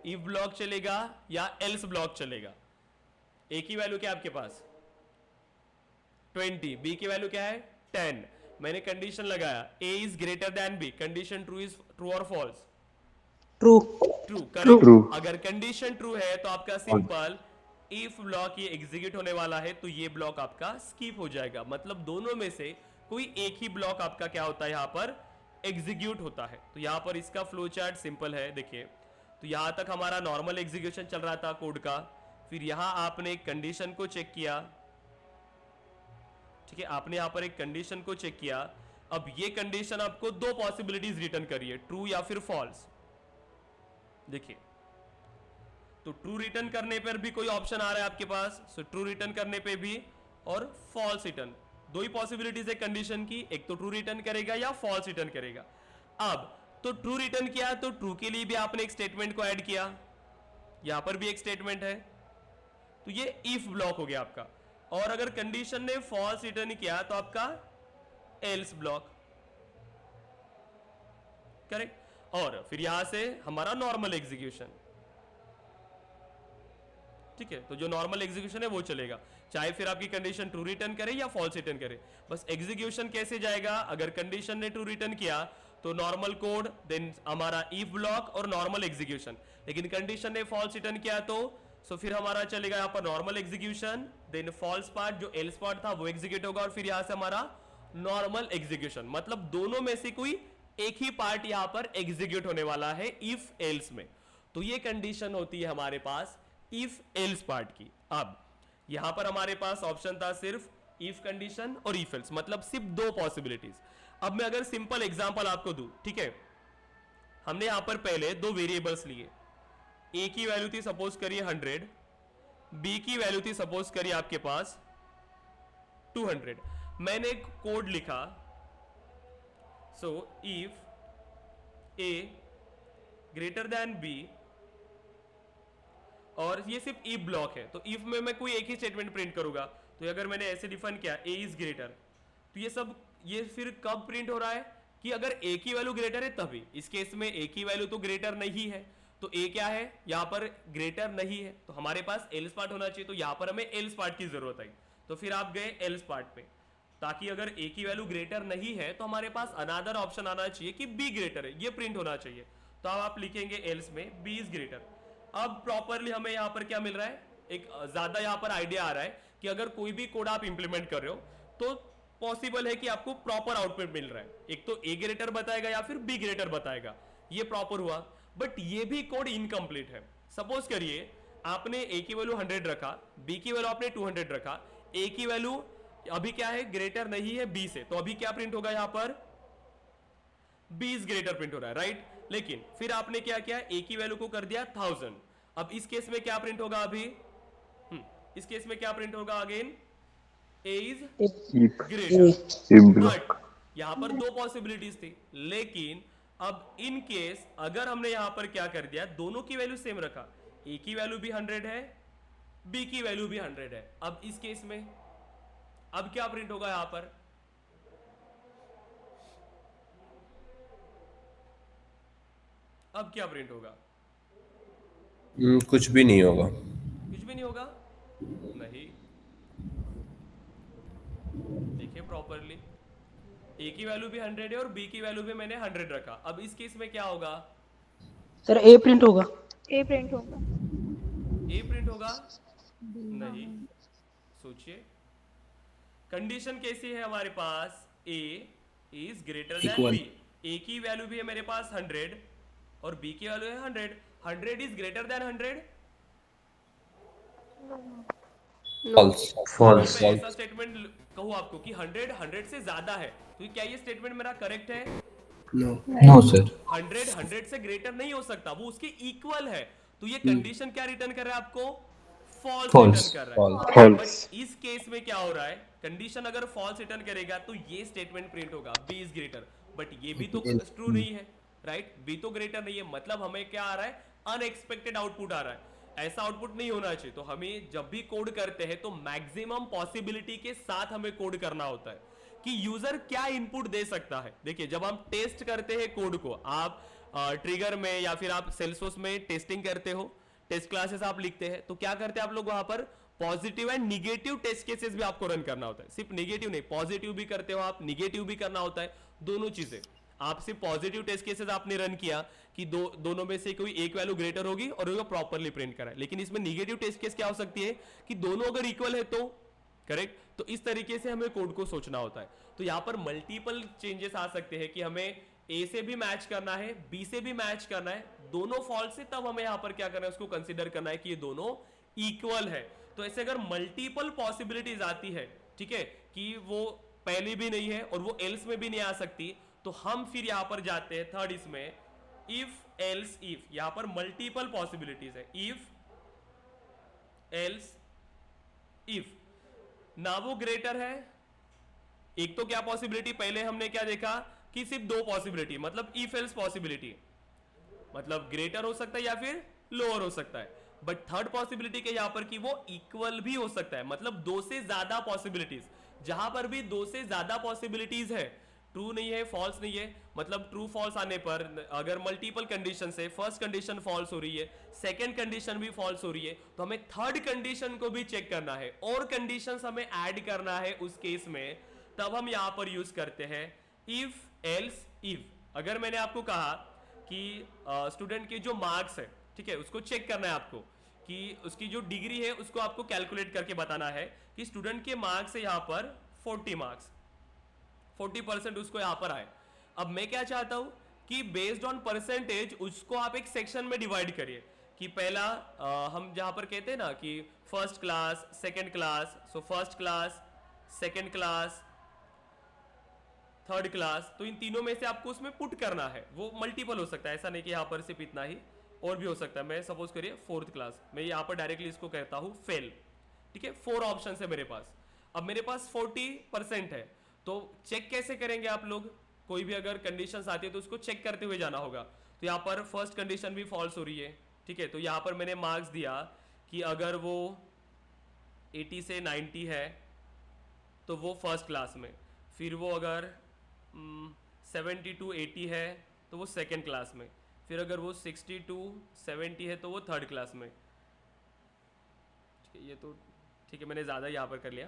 इफ ब्लॉक चलेगा या एल्स ब्लॉक चलेगा? a की वैल्यू क्या है आपके पास? 20, b की वैल्यू क्या है? 10. मैंने कंडीशन लगाया a is greater than b, condition true और फॉल्स? ट्रू. ट्रू. करेक्ट. अगर कंडीशन ट्रू है तो आपका सिंपल इफ ब्लॉक ये एग्जीक्यूट होने वाला है तो ये ब्लॉक आपका स्किप हो जाएगा. मतलब दोनों में से कोई एक ही ब्लॉक आपका क्या होता है? यहां पर एग्जीक्यूट होता है. तो यहां पर इसका फ्लो चार्ट सिंपल है. देखिए, तो यहां तक हमारा नॉर्मल एग्जीक्यूशन चल रहा था कोड का, फिर यहां आपने कंडीशन को चेक किया. ठीक है, आपने यहां पर एक कंडीशन को चेक किया. अब ये कंडीशन आपको दो पॉसिबिलिटीज रिटर्न करिए, ट्रू या फिर फॉल्स. देखिए, तो ट्रू रिटर्न करने पर भी कोई ऑप्शन आ रहा है आपके पास. सो ट्रू रिटर्न करने पे भी और फॉल्स रिटर्न, दो ही पॉसिबिलिटीज है कंडीशन की, एक तो ट्रू रिटर्न करेगा या फॉल्स रिटर्न करेगा. अब तो ट्रू रिटर्न किया तो ट्रू के लिए भी आपने एक स्टेटमेंट को ऐड किया, यहां पर भी एक स्टेटमेंट है, तो ये इफ ब्लॉक हो गया आपका. और अगर कंडीशन ने फॉल्स रिटर्न किया तो आपका एल्स ब्लॉक. करेक्ट. और फिर यहां से हमारा नॉर्मल एग्जीक्यूशन. ठीक है, तो जो नॉर्मल एग्जीक्यूशन है वो चलेगा, चाहे फिर आपकी कंडीशन ट्रू रिटर्न करे या फॉल्स रिटर्न करे. बस एग्जीक्यूशन कैसे जाएगा? अगर कंडीशन ने ट्रू रिटर्न किया तो नॉर्मल कोड, देन हमारा इफ ब्लॉक और नॉर्मल एग्जीक्यूशन. लेकिन कंडीशन ने फॉल्स रिटर्न किया तो सो फिर हमारा चलेगा यहां पर normal execution, then false part जो एल्स पार्ट था वो एग्जीक्यूट होगा, और फिर यहां से हमारा नॉर्मल एग्जीक्यूशन. मतलब दोनों में से कोई एक ही पार्ट यहां पर एग्जीक्यूट होने वाला है इफ एल्स में. तो ये कंडीशन होती है हमारे पास इफ एल्स पार्ट की. अब यहां पर हमारे पास ऑप्शन था सिर्फ इफ कंडीशन और इफ एल्स, मतलब सिर्फ दो पॉसिबिलिटीज. अब मैं अगर सिंपल एग्जांपल आपको दूं, ठीक है, हमने यहां पर पहले दो वेरिएबल्स लिए, a की वैल्यू थी सपोज करिए 100, b की वैल्यू थी सपोज करिए आपके पास 200. मैंने एक कोड लिखा, so if a greater than b, और ये सिर्फ इफ ब्लॉक है, तो इफ में मैं कोई एक ही स्टेटमेंट प्रिंट करूंगा. तो अगर मैंने ऐसे डिफाइन किया a इज ग्रेटर, तो ये फिर कब प्रिंट हो रहा है? कि अगर a की वैल्यू ग्रेटर है तभी. इस केस में a की वैल्यू तो ग्रेटर नहीं है, तो a क्या है? यहां पर ग्रेटर नहीं है, तो हमारे पास एल्स पार्ट होना चाहिए. तो यहां पर हमें एल्स पार्ट की जरूरत है, तो फिर आप गए एल्स पार्ट पे, ताकि अगर a की वैल्यू ग्रेटर नहीं है तो हमारे पास अनदर ऑप्शन आना चाहिए कि b ग्रेटर है, ये प्रिंट होना चाहिए. तो अब आप लिखेंगे एल्स में b इज ग्रेटर. अब प्रॉपरली हमें यहां पर क्या मिल रहा है? एक ज्यादा यहां पर आइडिया आ रहा है कि अगर कोई भी कोड आप इंप्लीमेंट कर रहे हो तो पॉसिबल है कि आपको प्रॉपर आउटपुट मिल रहा है. एक तो a ग्रेटर बताएगा या फिर b ग्रेटर बताएगा, ये प्रॉपर हुआ. बट ये भी कोड इनकम्प्लीट है. सपोज करिए आपने a की वैल्यू 100 रखा, b की वैल्यू आपने 200 रखा, a की वैल्यू अभी क्या है? ग्रेटर नहीं है b से, तो अभी क्या प्रिंट होगा? यहां पर b इज ग्रेटर प्रिंट हो रहा है, राइट. लेकिन फिर आपने क्या किया? a की वैल्यू को कर दिया 1000. अब इस केस में क्या प्रिंट होगा? अभी इस केस में क्या प्रिंट होगा? Again a is greater. But यहां पर दो पॉसिबिलिटीज थी, लेकिन अब इन केस अगर हमने यहां पर क्या कर दिया? दोनों की वैल्यू सेम रखा, a की वैल्यू भी 100 है, b की वैल्यू भी 100 है. अब इस केस में अब क्या प्रिंट होगा यहां पर? अब क्या प्रिंट होगा? कुछ भी नहीं होगा। कुछ भी नहीं होगा? नहीं, देखिए प्रॉपरली, ए की वैल्यू भी 100 है और बी की वैल्यू भी मैंने 100 रखा। अब इस केस में क्या होगा? सर ए प्रिंट होगा। ए प्रिंट होगा। ए प्रिंट होगा? नहीं, सोचिए, कंडीशन कैसी है हमारे पास? A is greater than Equal. B. A की वैल्यू भी है मेरे पास 100 और बी की वैल्यू है 100। 100 इज ग्रेटर देन 100। फॉल्स। अगर फॉल्स। मैं ऐसा स्टेटमेंट कहूँ आपको कि 100 100 से ज्यादा है, तो क्या ये स्टेटमेंट मेरा करेक्ट है? नो। No sir. 100 100 से ग्रेटर नहीं हो सकता, वो उसके इक्वल है। तो ये कंडीशन क्या रिटर्न कर रहा है आपको? False False. रिटर्न कर रहा है। फॉल्स। बट इस केस में क्या हो रहा है? कंडीशन अगर फॉल्स रिटर्न करेगा तो ये स्टेटमेंट प्रिंट होगा, बी इज ग्रेटर। बट ये भी तो ट्रू नहीं है, राइट? बी तो ग्रेटर नहीं है, मतलब हमें क्या आ रहा है? अनएक्सपेक्टेड आउटपुट आ रहा है। ऐसा आउटपुट नहीं होना चाहिए। तो हमें जब भी कोड करते हैं तो मैक्सिमम पॉसिबिलिटी के साथ हमें कोड करना होता है कि यूजर क्या इनपुट दे सकता है। देखिए, जब हम टेस्ट करते हैं कोड को, आप ट्रिगर में या फिर आप सेल्सफोर्स में टेस्टिंग करते हो, टेस्ट क्लासेस आप लिखते हैं, तो क्या करते हैं आप लोग वहां पर? Positive and negative test cases भी आपको रन करना होता है। सिर्फ निगेटिव नहीं, पॉजिटिव भी करते हो आप, निगेटिव भी करना होता है, दोनों चीजें। आप सिर्फ पॉजिटिव टेस्ट केसेस आपने रन किया कि दोनों में से कोई एक वैल्यू ग्रेटर होगी और उसको प्रॉपरली प्रिंट करा है। लेकिन इसमें निगेटिव टेस्ट केस क्या हो सकती है कि दोनों अगर इक्वल है तो, करेक्ट? तो इस तरीके से हमें कोड को सोचना होता है। तो यहां पर मल्टीपल चेंजेस आ सकते हैं कि हमें ए से भी मैच करना है, बी से भी मैच करना है, दोनों फॉल्स से, तब हमें यहां पर क्या करना है? उसको कंसीडर करना है कि ये दोनों इक्वल है। तो ऐसे अगर मल्टीपल पॉसिबिलिटीज आती है, ठीक है, कि वो पहले भी नहीं है और वो एल्स में भी नहीं आ सकती, तो हम फिर यहां पर जाते हैं थर्ड इसमें, इफ एल्स इफ। यहां पर मल्टीपल पॉसिबिलिटीज है, इफ एल्स इफ ना वो ग्रेटर है। एक तो क्या पॉसिबिलिटी पहले हमने क्या देखा कि सिर्फ दो पॉसिबिलिटी, मतलब इफ एल्स पॉसिबिलिटी, मतलब ग्रेटर हो सकता है या फिर लोअर हो सकता है। बट थर्ड पॉसिबिलिटी के यहां पर कि वो इक्वल भी हो सकता है, मतलब दो से ज्यादा पॉसिबिलिटीज। जहां पर भी दो से ज्यादा पॉसिबिलिटीज है, ट्रू नहीं है, फॉल्स नहीं है, मतलब ट्रू फॉल्स आने पर अगर मल्टीपल कंडीशन से फर्स्ट कंडीशन फॉल्स हो रही है, सेकंड कंडीशन भी फॉल्स हो रही है, तो हमें थर्ड कंडीशन को भी चेक करना है और कंडीशंस हमें ऐड करना है उस केस में। तब हम यहां पर यूज करते हैं इफ एल्स इफ। अगर मैंने आपको कहा कि स्टूडेंट के जो मार्क्स है, ठीक है, उसको चेक करना है आपको कि उसकी जो डिग्री है उसको आपको कैलकुलेट करके बताना है कि स्टूडेंट के मार्क्स है यहां पर 40 मार्क्स, 40% उसको यहां पर आए। अब मैं क्या चाहता हूं कि बेस्ड ऑन परसेंटेज उसको आप एक सेक्शन में डिवाइड करिए कि पहला हम जहां पर कहते हैं ना कि first class, second class, so first class, second class, third class, तो इन तीनों में से आपको उसमें पुट करना है। वो मल्टीपल हो सकता है, ऐसा नहीं कि यहां पर सिर्फ इतना ही, और भी हो सकता है। मैं सपोज करिए फोर्थ क्लास, मैं यहां पर डायरेक्टली इसको कहता हूं फेल, ठीक है। 4 ऑप्शन है मेरे पास। अब मेरे पास 40% है, तो चेक कैसे करेंगे आप लोग? कोई भी अगर कंडीशंस आती है तो उसको चेक करते हुए जाना होगा। तो यहाँ पर फर्स्ट कंडीशन भी फॉल्स हो रही है, ठीक है, तो यहाँ पर मैंने मार्क्स दिया कि अगर वो 80 से 90 है तो वो फर्स्ट क्लास में, फिर वो अगर 70 to 80 है तो वो सेकेंड क्लास में, फिर अगर वो 60 to 70 है तो वो थर्ड क्लास में, ठीक है। ये तो ठीक है, मैंने ज़्यादा यहाँ पर कर लिया,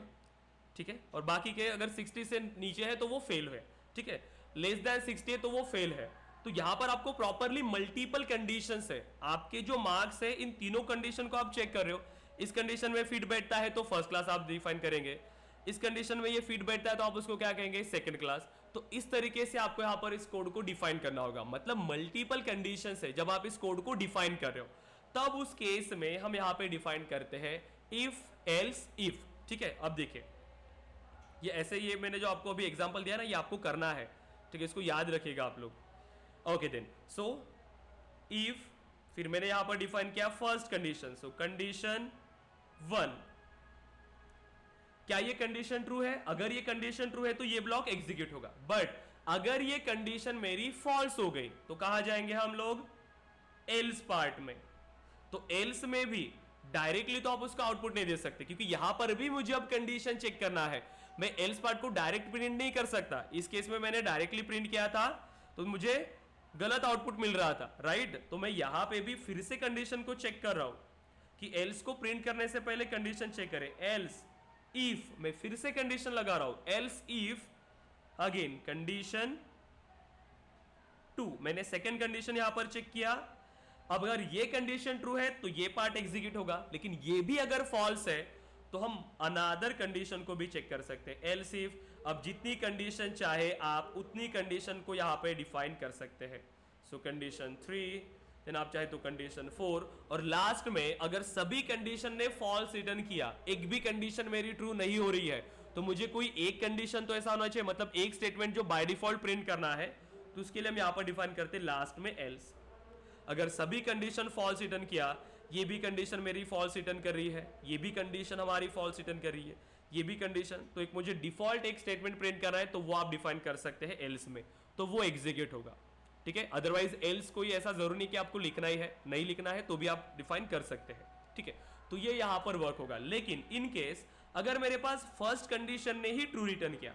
ठीक है। और बाकी के अगर 60 से नीचे है तो वो फेल है, ठीक है, लेस देन 60 है तो वो फेल है। तो यहाँ पर आपको प्रॉपरली मल्टीपल कंडीशंस है, आपके जो मार्क्स है इन तीनों कंडीशन को आप चेक कर रहे हो। इस कंडीशन में फिट बैठता है तो फर्स्ट क्लास आप डिफाइन करेंगे, इस कंडीशन में ये फिट बैठता है तो आप उसको क्या कहेंगे? Second class. तो इस तरीके से आपको यहाँ पर इस कोड को डिफाइन करना होगा, मतलब मल्टीपल कंडीशंस है जब आप इस कोड को डिफाइन कर रहे हो, तब उस केस में हम यहाँ पे डिफाइन करते हैं इफ एल्स इफ, ठीक है। अब देखिए ये ऐसे, ये मैंने जो आपको अभी एग्जांपल दिया ना, ये आपको करना है, ठीक है, इसको याद रखिएगा आप लोग। ओके देन, सो इफ, फिर मैंने यहां पर डिफाइन किया फर्स्ट कंडीशन, सो कंडीशन 1, क्या ये कंडीशन ट्रू है? अगर ये कंडीशन ट्रू है तो ये ब्लॉक एग्जीक्यूट होगा। बट अगर ये कंडीशन मेरी फॉल्स हो गई तो कहां जाएंगे हम लोग? एल्स पार्ट में। तो एल्स में भी डायरेक्टली तो आप उसका आउटपुट नहीं दे सकते, क्योंकि यहां पर भी मुझे अब कंडीशन चेक करना है। मैं एल्स पार्ट को डायरेक्ट प्रिंट नहीं कर सकता। इस केस में मैंने डायरेक्टली प्रिंट किया था तो मुझे गलत आउटपुट मिल रहा था, राइट। तो मैं यहां पे भी फिर से कंडीशन को चेक कर रहा हूं कि एल्स को प्रिंट करने से पहले कंडीशन चेक करें। एल्स इफ, मैं फिर से कंडीशन लगा रहा हूं, एल्स इफ अगेन कंडीशन 2, मैंने सेकंड कंडीशन यहां पर चेक किया। अब अगर ये कंडीशन ट्रू है तो ये पार्ट एग्जीक्यूट होगा, लेकिन ये भी अगर फॉल्स है तो हम अनदर कंडीशन को भी चेक कर सकते हैं, एल्स इफ। अब जितनी कंडीशन चाहे आप उतनी कंडीशन को यहां पे डिफाइन कर सकते हैं। सो कंडीशन 3, देन आप चाहे तो कंडीशन 4, और लास्ट में अगर सभी कंडीशन ने फॉल्स रिटर्न किया, एक भी कंडीशन मेरी ट्रू नहीं हो रही है, तो मुझे कोई एक कंडीशन तो ऐसा होना चाहिए, मतलब एक स्टेटमेंट जो बाय डिफॉल्ट प्रिंट करना है, तो उसके लिए हम यहां पर डिफाइन करते हैं लास्ट में एल्स। अगर सभी कंडीशन फॉल्स रिटर्न किया, ये भी कंडीशन मेरी फॉल्स रिटर्न कर रही है, ये भी कंडीशन हमारी फॉल्स रिटर्न कर रही है, ये भी कंडीशन, तो एक मुझे डिफॉल्ट एक स्टेटमेंट प्रिंट करना है, तो वो आप डिफाइन कर सकते हैं एल्स में, तो वो एग्जीक्यूट होगा, ठीक है। अदरवाइज एल्स कोई ऐसा जरूरी नहीं कि आपको लिखना ही है, नहीं लिखना है तो भी आप डिफाइन कर सकते हैं, ठीक है। तो ये यहां पर वर्क होगा। लेकिन इन केस अगर मेरे पास फर्स्ट कंडीशन ने ही ट्रू रिटर्न किया,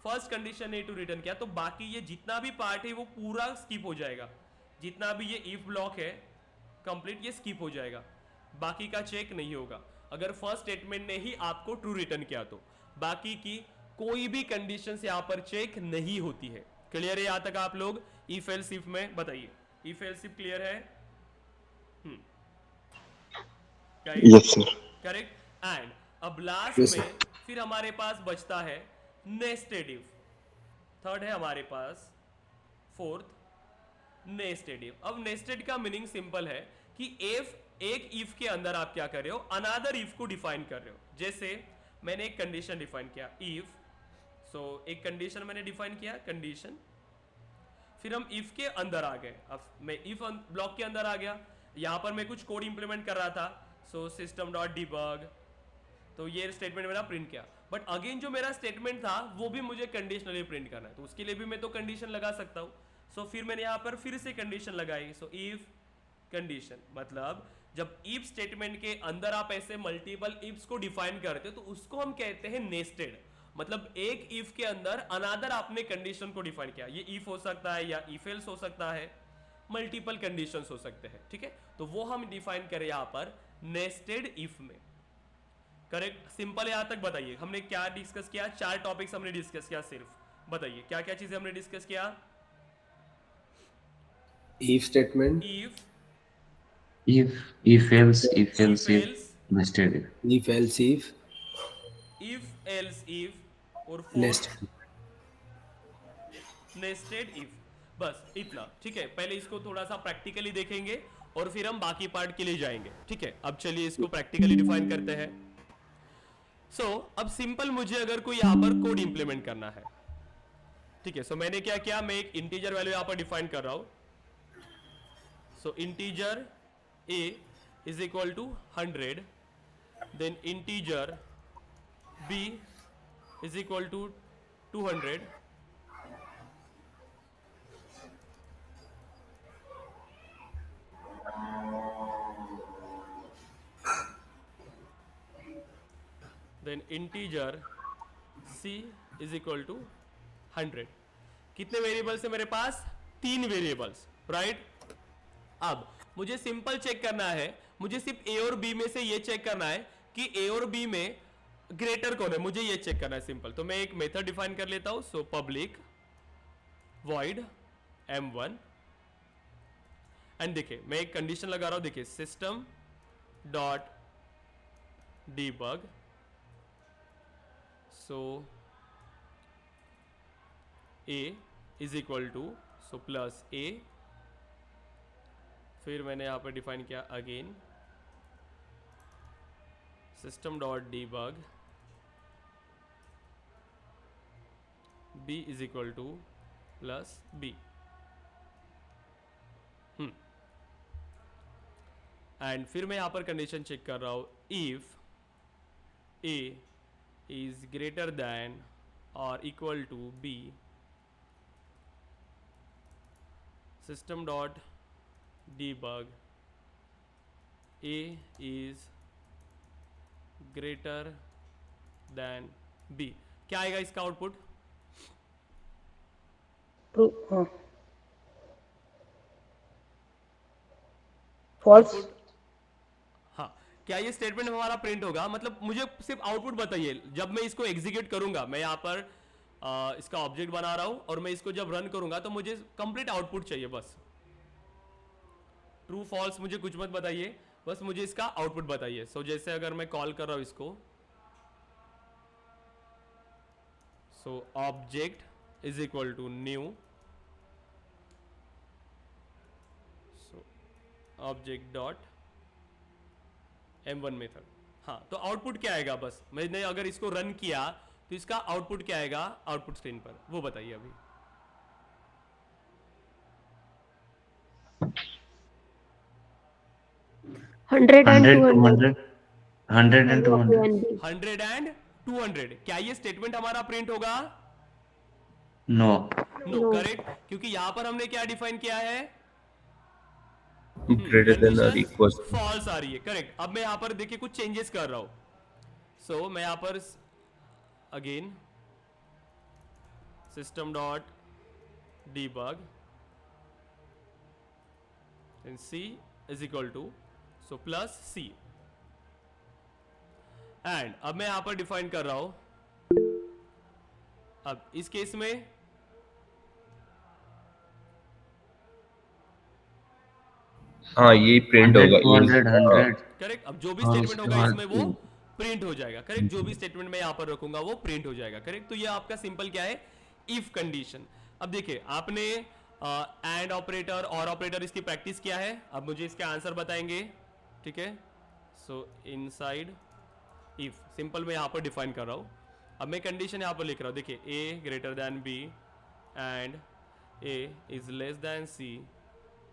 फर्स्ट कंडीशन ने ट्रू रिटर्न किया, तो बाकी ये जितना भी पार्ट है वो पूरा स्किप हो जाएगा। जितना भी ये इफ ब्लॉक है कंप्लीट, ये स्किप हो जाएगा, बाकी का चेक नहीं होगा। अगर फर्स्ट स्टेटमेंट ने ही आपको ट्रू रिटर्न किया तो बाकी की कोई भी कंडीशंस यहां पर चेक नहीं होती है। क्लियर है यहां तक आप लोग? इफ एल्स इफ में बताइए, इफ एल्स इफ क्लियर है? Yes sir. करेक्ट। एंड अब लास्ट Yes, में फिर हमारे पास बचता है नेस्टेड इफ। थर्ड है हमारे पास, फोर्थ नेस्टेड इफ। अब नेस्टेड का मीनिंग सिंपल है कि एक इफ के अंदर आप क्या कर रहे हो, अनदर इफ को डिफाइन कर रहे हो। जैसे मैंने एक कंडीशन डिफाइन किया इफ, सो एक कंडीशन मैंने डिफाइन किया कंडीशन, फिर हम इफ के अंदर आ गए। अब मैं इफ ब्लॉक के अंदर आ गया, यहां पर मैं कुछ कोड इंप्लीमेंट कर रहा था, सो सिस्टम डॉट डिबग, तो ये स्टेटमेंट मेरा प्रिंट किया। बट अगेन जो मेरा स्टेटमेंट था वो भी मुझे कंडीशनली प्रिंट करना है, तो उसके लिए भी मैं तो कंडीशन लगा सकता हूँ। सो फिर मैंने यहाँ पर फिर से कंडीशन लगाई। सो इफ कंडीशन, मतलब जब इफ स्टेटमेंट के अंदर आप ऐसे मल्टीपल इफ्स को डिफाइन करते हो तो उसको हम कहते हैं नेस्टेड। मतलब एक इफ के अंदर अनदर आपने कंडीशन को डिफाइन किया। ये इफ हो सकता है या इफ एल्स हो सकता है, मल्टीपल कंडीशंस हो सकते हैं, ठीक है। तो वो हम डिफाइन करें यहाँ पर नेस्टेड इफ में। करेक्ट, सिंपल यहां तक बताइए हमने क्या डिस्कस किया? 4 टॉपिक्स हमने डिस्कस किया सिर्फ। बताइए क्या क्या चीजें हमने डिस्कस किया? if statement, if else if nested if if else if, if else if और nest, नेस्टेड इफ, बस इतना, ठीक है। पहले इसको थोड़ा सा प्रैक्टिकली देखेंगे और फिर हम बाकी पार्ट के लिए जाएंगे, ठीक है। अब चलिए इसको प्रैक्टिकली डिफाइन करते हैं। सो अब सिंपल मुझे अगर कोई यहां पर कोड इंप्लीमेंट करना है, ठीक है। सो मैंने क्या किया, मैं एक इंटीजर वैल्यू यहां पर डिफाइन कर रहा हूं। So integer a is equal to 100, then integer b is equal to 200, then integer c is equal to 100। कितने वेरिएबल्स है मेरे पास? 3 वेरिएबल्स, राइट। अब मुझे सिंपल चेक करना है, मुझे सिर्फ a और b में से ये चेक करना है कि a और b में ग्रेटर कौन है, मुझे ये चेक करना है सिंपल। तो मैं एक मेथड डिफाइन कर लेता हूं। So public void m1, and देखिए मैं एक कंडीशन लगा रहा हूं, देखिए system dot debug, so a is equal to, so plus a, फिर मैंने यहां पर डिफाइन किया again system dot debug, b is equal to plus b, and फिर मैं यहां पर कंडीशन चेक कर रहा हूं, if a is greater than और equal to b, system dot debug A is greater than B, क्या आएगा इसका आउटपुट? ट्रू हाँ फॉल्स हाँ, क्या ये स्टेटमेंट हमारा प्रिंट होगा? मतलब मुझे सिर्फ आउटपुट बताइए, जब मैं इसको एग्जीक्यूट करूंगा, मैं यहाँ पर इसका ऑब्जेक्ट बना रहा हूं और मैं इसको जब रन करूंगा तो मुझे कंप्लीट आउटपुट चाहिए बस। ट्रू फॉल्स मुझे कुछ मत बताइए, बस मुझे इसका आउटपुट बताइए। सो जैसे अगर मैं कॉल कर रहा हूं इसको, so object is equal to new, so object dot m1 method. हाँ, तो आउटपुट क्या आएगा? बस मैंने अगर इसको रन किया तो इसका आउटपुट क्या आएगा आउटपुट स्क्रीन पर, वो बताइए अभी। 100 and 100 200 200 100 and value of A 200 and B. 100 and 200, क्या ये स्टेटमेंट हमारा प्रिंट होगा? No no, No. करेक्ट, क्योंकि यहां पर हमने क्या डिफाइन किया है? Greater than or equal. False आ रही है, करेक्ट। अब मैं यहां पर देखिए कुछ चेंजेस कर रहा हूं। सो मैं यहां पर again system dot debug and c is equal to so plus c, and अब मैं यहां पर डिफाइन कर रहा हूं, अब इस केस में हाँ ये प्रिंट 100 होगा 200 100 करेक्ट, अब जो भी और स्टेटमेंट उसके होगा बाद इसमें वो प्रिंट हो जाएगा, करेक्ट। जो भी स्टेटमेंट मैं यहां पर रखूंगा वो प्रिंट हो जाएगा, करेक्ट। तो ये आपका सिंपल क्या है? If condition. अब देखिए आपने एंड ऑपरेटर और ऑपरेटर इसकी प्रैक्टिस किया है, अब मुझे इसके आंसर बताएंगे, ठीक है। सो इनसाइड इफ सिंपल मैं यहां पर डिफाइन कर रहा हूं। अब मैं कंडीशन यहां पर लिख रहा हूं, देखिए A greater than B and A is less than C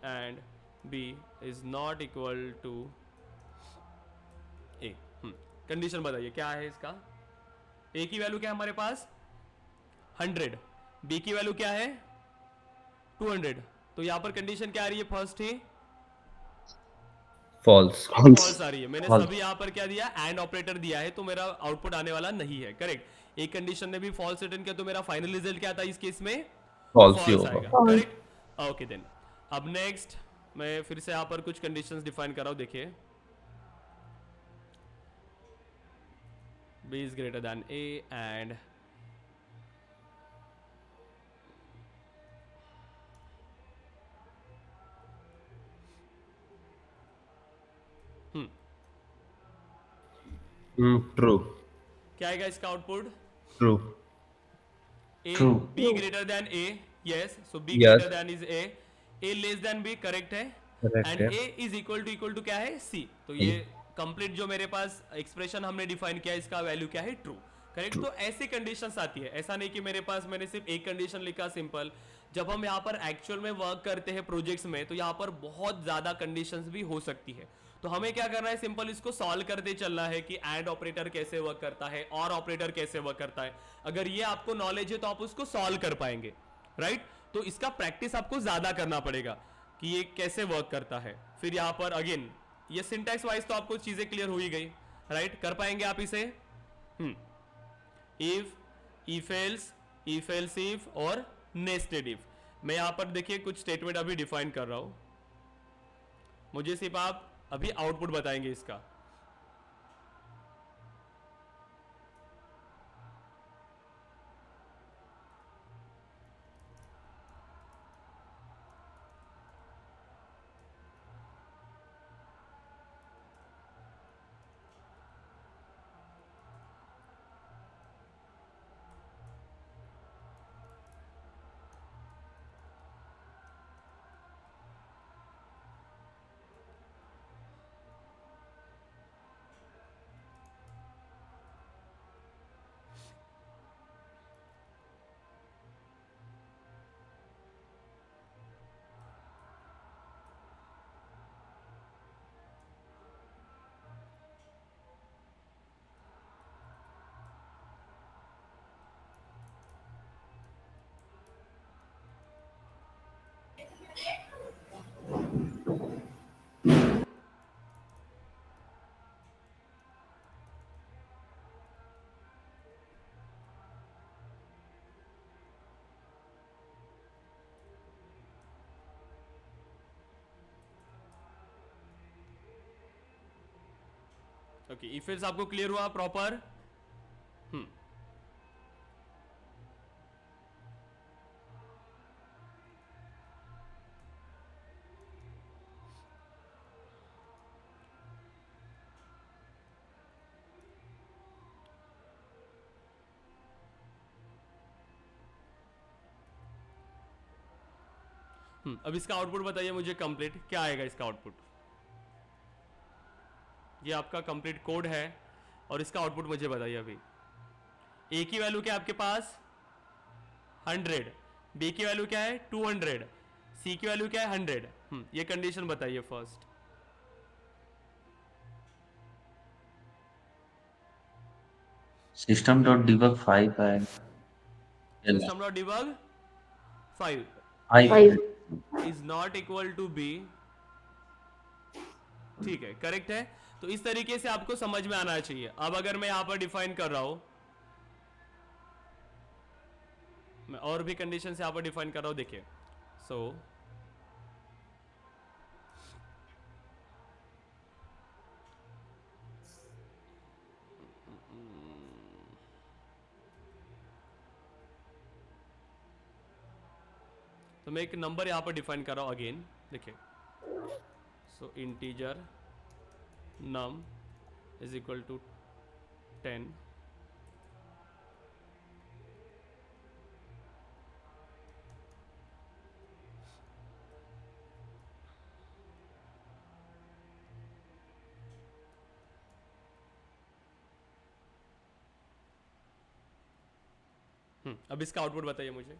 and B is not equal to A. Condition बताइए क्या है इसका? ए की वैल्यू क्या है हमारे पास? 100, बी की वैल्यू क्या है? 200। तो यहां पर कंडीशन क्या आ रही है? फर्स्ट ही फॉल्स फॉल्स आ रही है। मैंने False. सभी यहां पर क्या दिया? एंड ऑपरेटर दिया है, तो मेरा आउटपुट आने वाला नहीं है, करेक्ट। एक कंडीशन ने भी फॉल्स रिटर्न किया, तो मेरा फाइनल रिजल्ट क्या था इस केस में? फॉल्स ही फॉल्स होगा। आएगा, करेक्ट। ओके देन, अब नेक्स्ट मैं फिर से यहां पर कुछ कंडीशंस डिफाइन कर रहा हूं, देखिए b is greater than a and true क्या आएगा इसका output? True a True. b greater than a, yes, so b Yes. greater than is a less than b, correct है, Correct एंड है। a is equal to क्या है? c। तो ये complete जो मेरे पास एक्सप्रेशन हमने डिफाइन किया, इसका वैल्यू क्या है? True, correct. तो ऐसी कंडीशंस आती है, ऐसा नहीं कि मेरे पास मैंने सिर्फ एक कंडीशन लिखा सिंपल। जब हम यहाँ पर एक्चुअल में वर्क करते हैं प्रोजेक्ट्स में, तो यहाँ पर बहुत ज्यादा कंडीशंस भी हो सकती है। तो हमें क्या करना है? सिंपल इसको सॉल्व करते चलना है कि एंड ऑपरेटर कैसे वर्क करता है और ऑपरेटर कैसे वर्क करता है। अगर ये आपको नॉलेज है तो आप उसको सॉल्व कर पाएंगे, राइट। तो इसका प्रैक्टिस आपको ज्यादा करना पड़ेगा कि ये कैसे वर्क करता है। फिर यहाँ पर अगेन ये सिंटैक्स वाइज तो आपको चीजें क्लियर हो ही गई, राइट। कर पाएंगे आप इसे? इफ एल्स इफ और नेस्टेड इफ। मैं यहां पर देखिए कुछ स्टेटमेंट अभी डिफाइन कर रहा हूं, मुझे सिर्फ आप अभी आउटपुट बताएंगे इसका। ओके, इफ एल्स आपको क्लियर हुआ प्रॉपर? अब इसका आउटपुट बताइए मुझे कंप्लीट, क्या आएगा इसका आउटपुट? ये आपका कंप्लीट कोड है और इसका आउटपुट मुझे बताइए अभी। ए की वैल्यू क्या है आपके पास? 100। बी की वैल्यू क्या है? 200। सी की वैल्यू क्या है? 100। ये कंडीशन बताइए फर्स्ट। सिस्टम डॉट डिबग 5 है। System dot debug 5 5 is not equal to b. ठीक है, करेक्ट है। तो इस तरीके से आपको समझ में आना चाहिए। अब अगर मैं यहां पर डिफाइन कर रहा हूं, मैं और भी कंडीशन से यहां पर डिफाइन कर रहा हूं, देखिए। सो तो मैं एक नंबर यहां पर डिफाइन कर रहा हूं अगेन, देखिए। So integer num is equal to 10। अब इसका आउटपुट बताइए मुझे,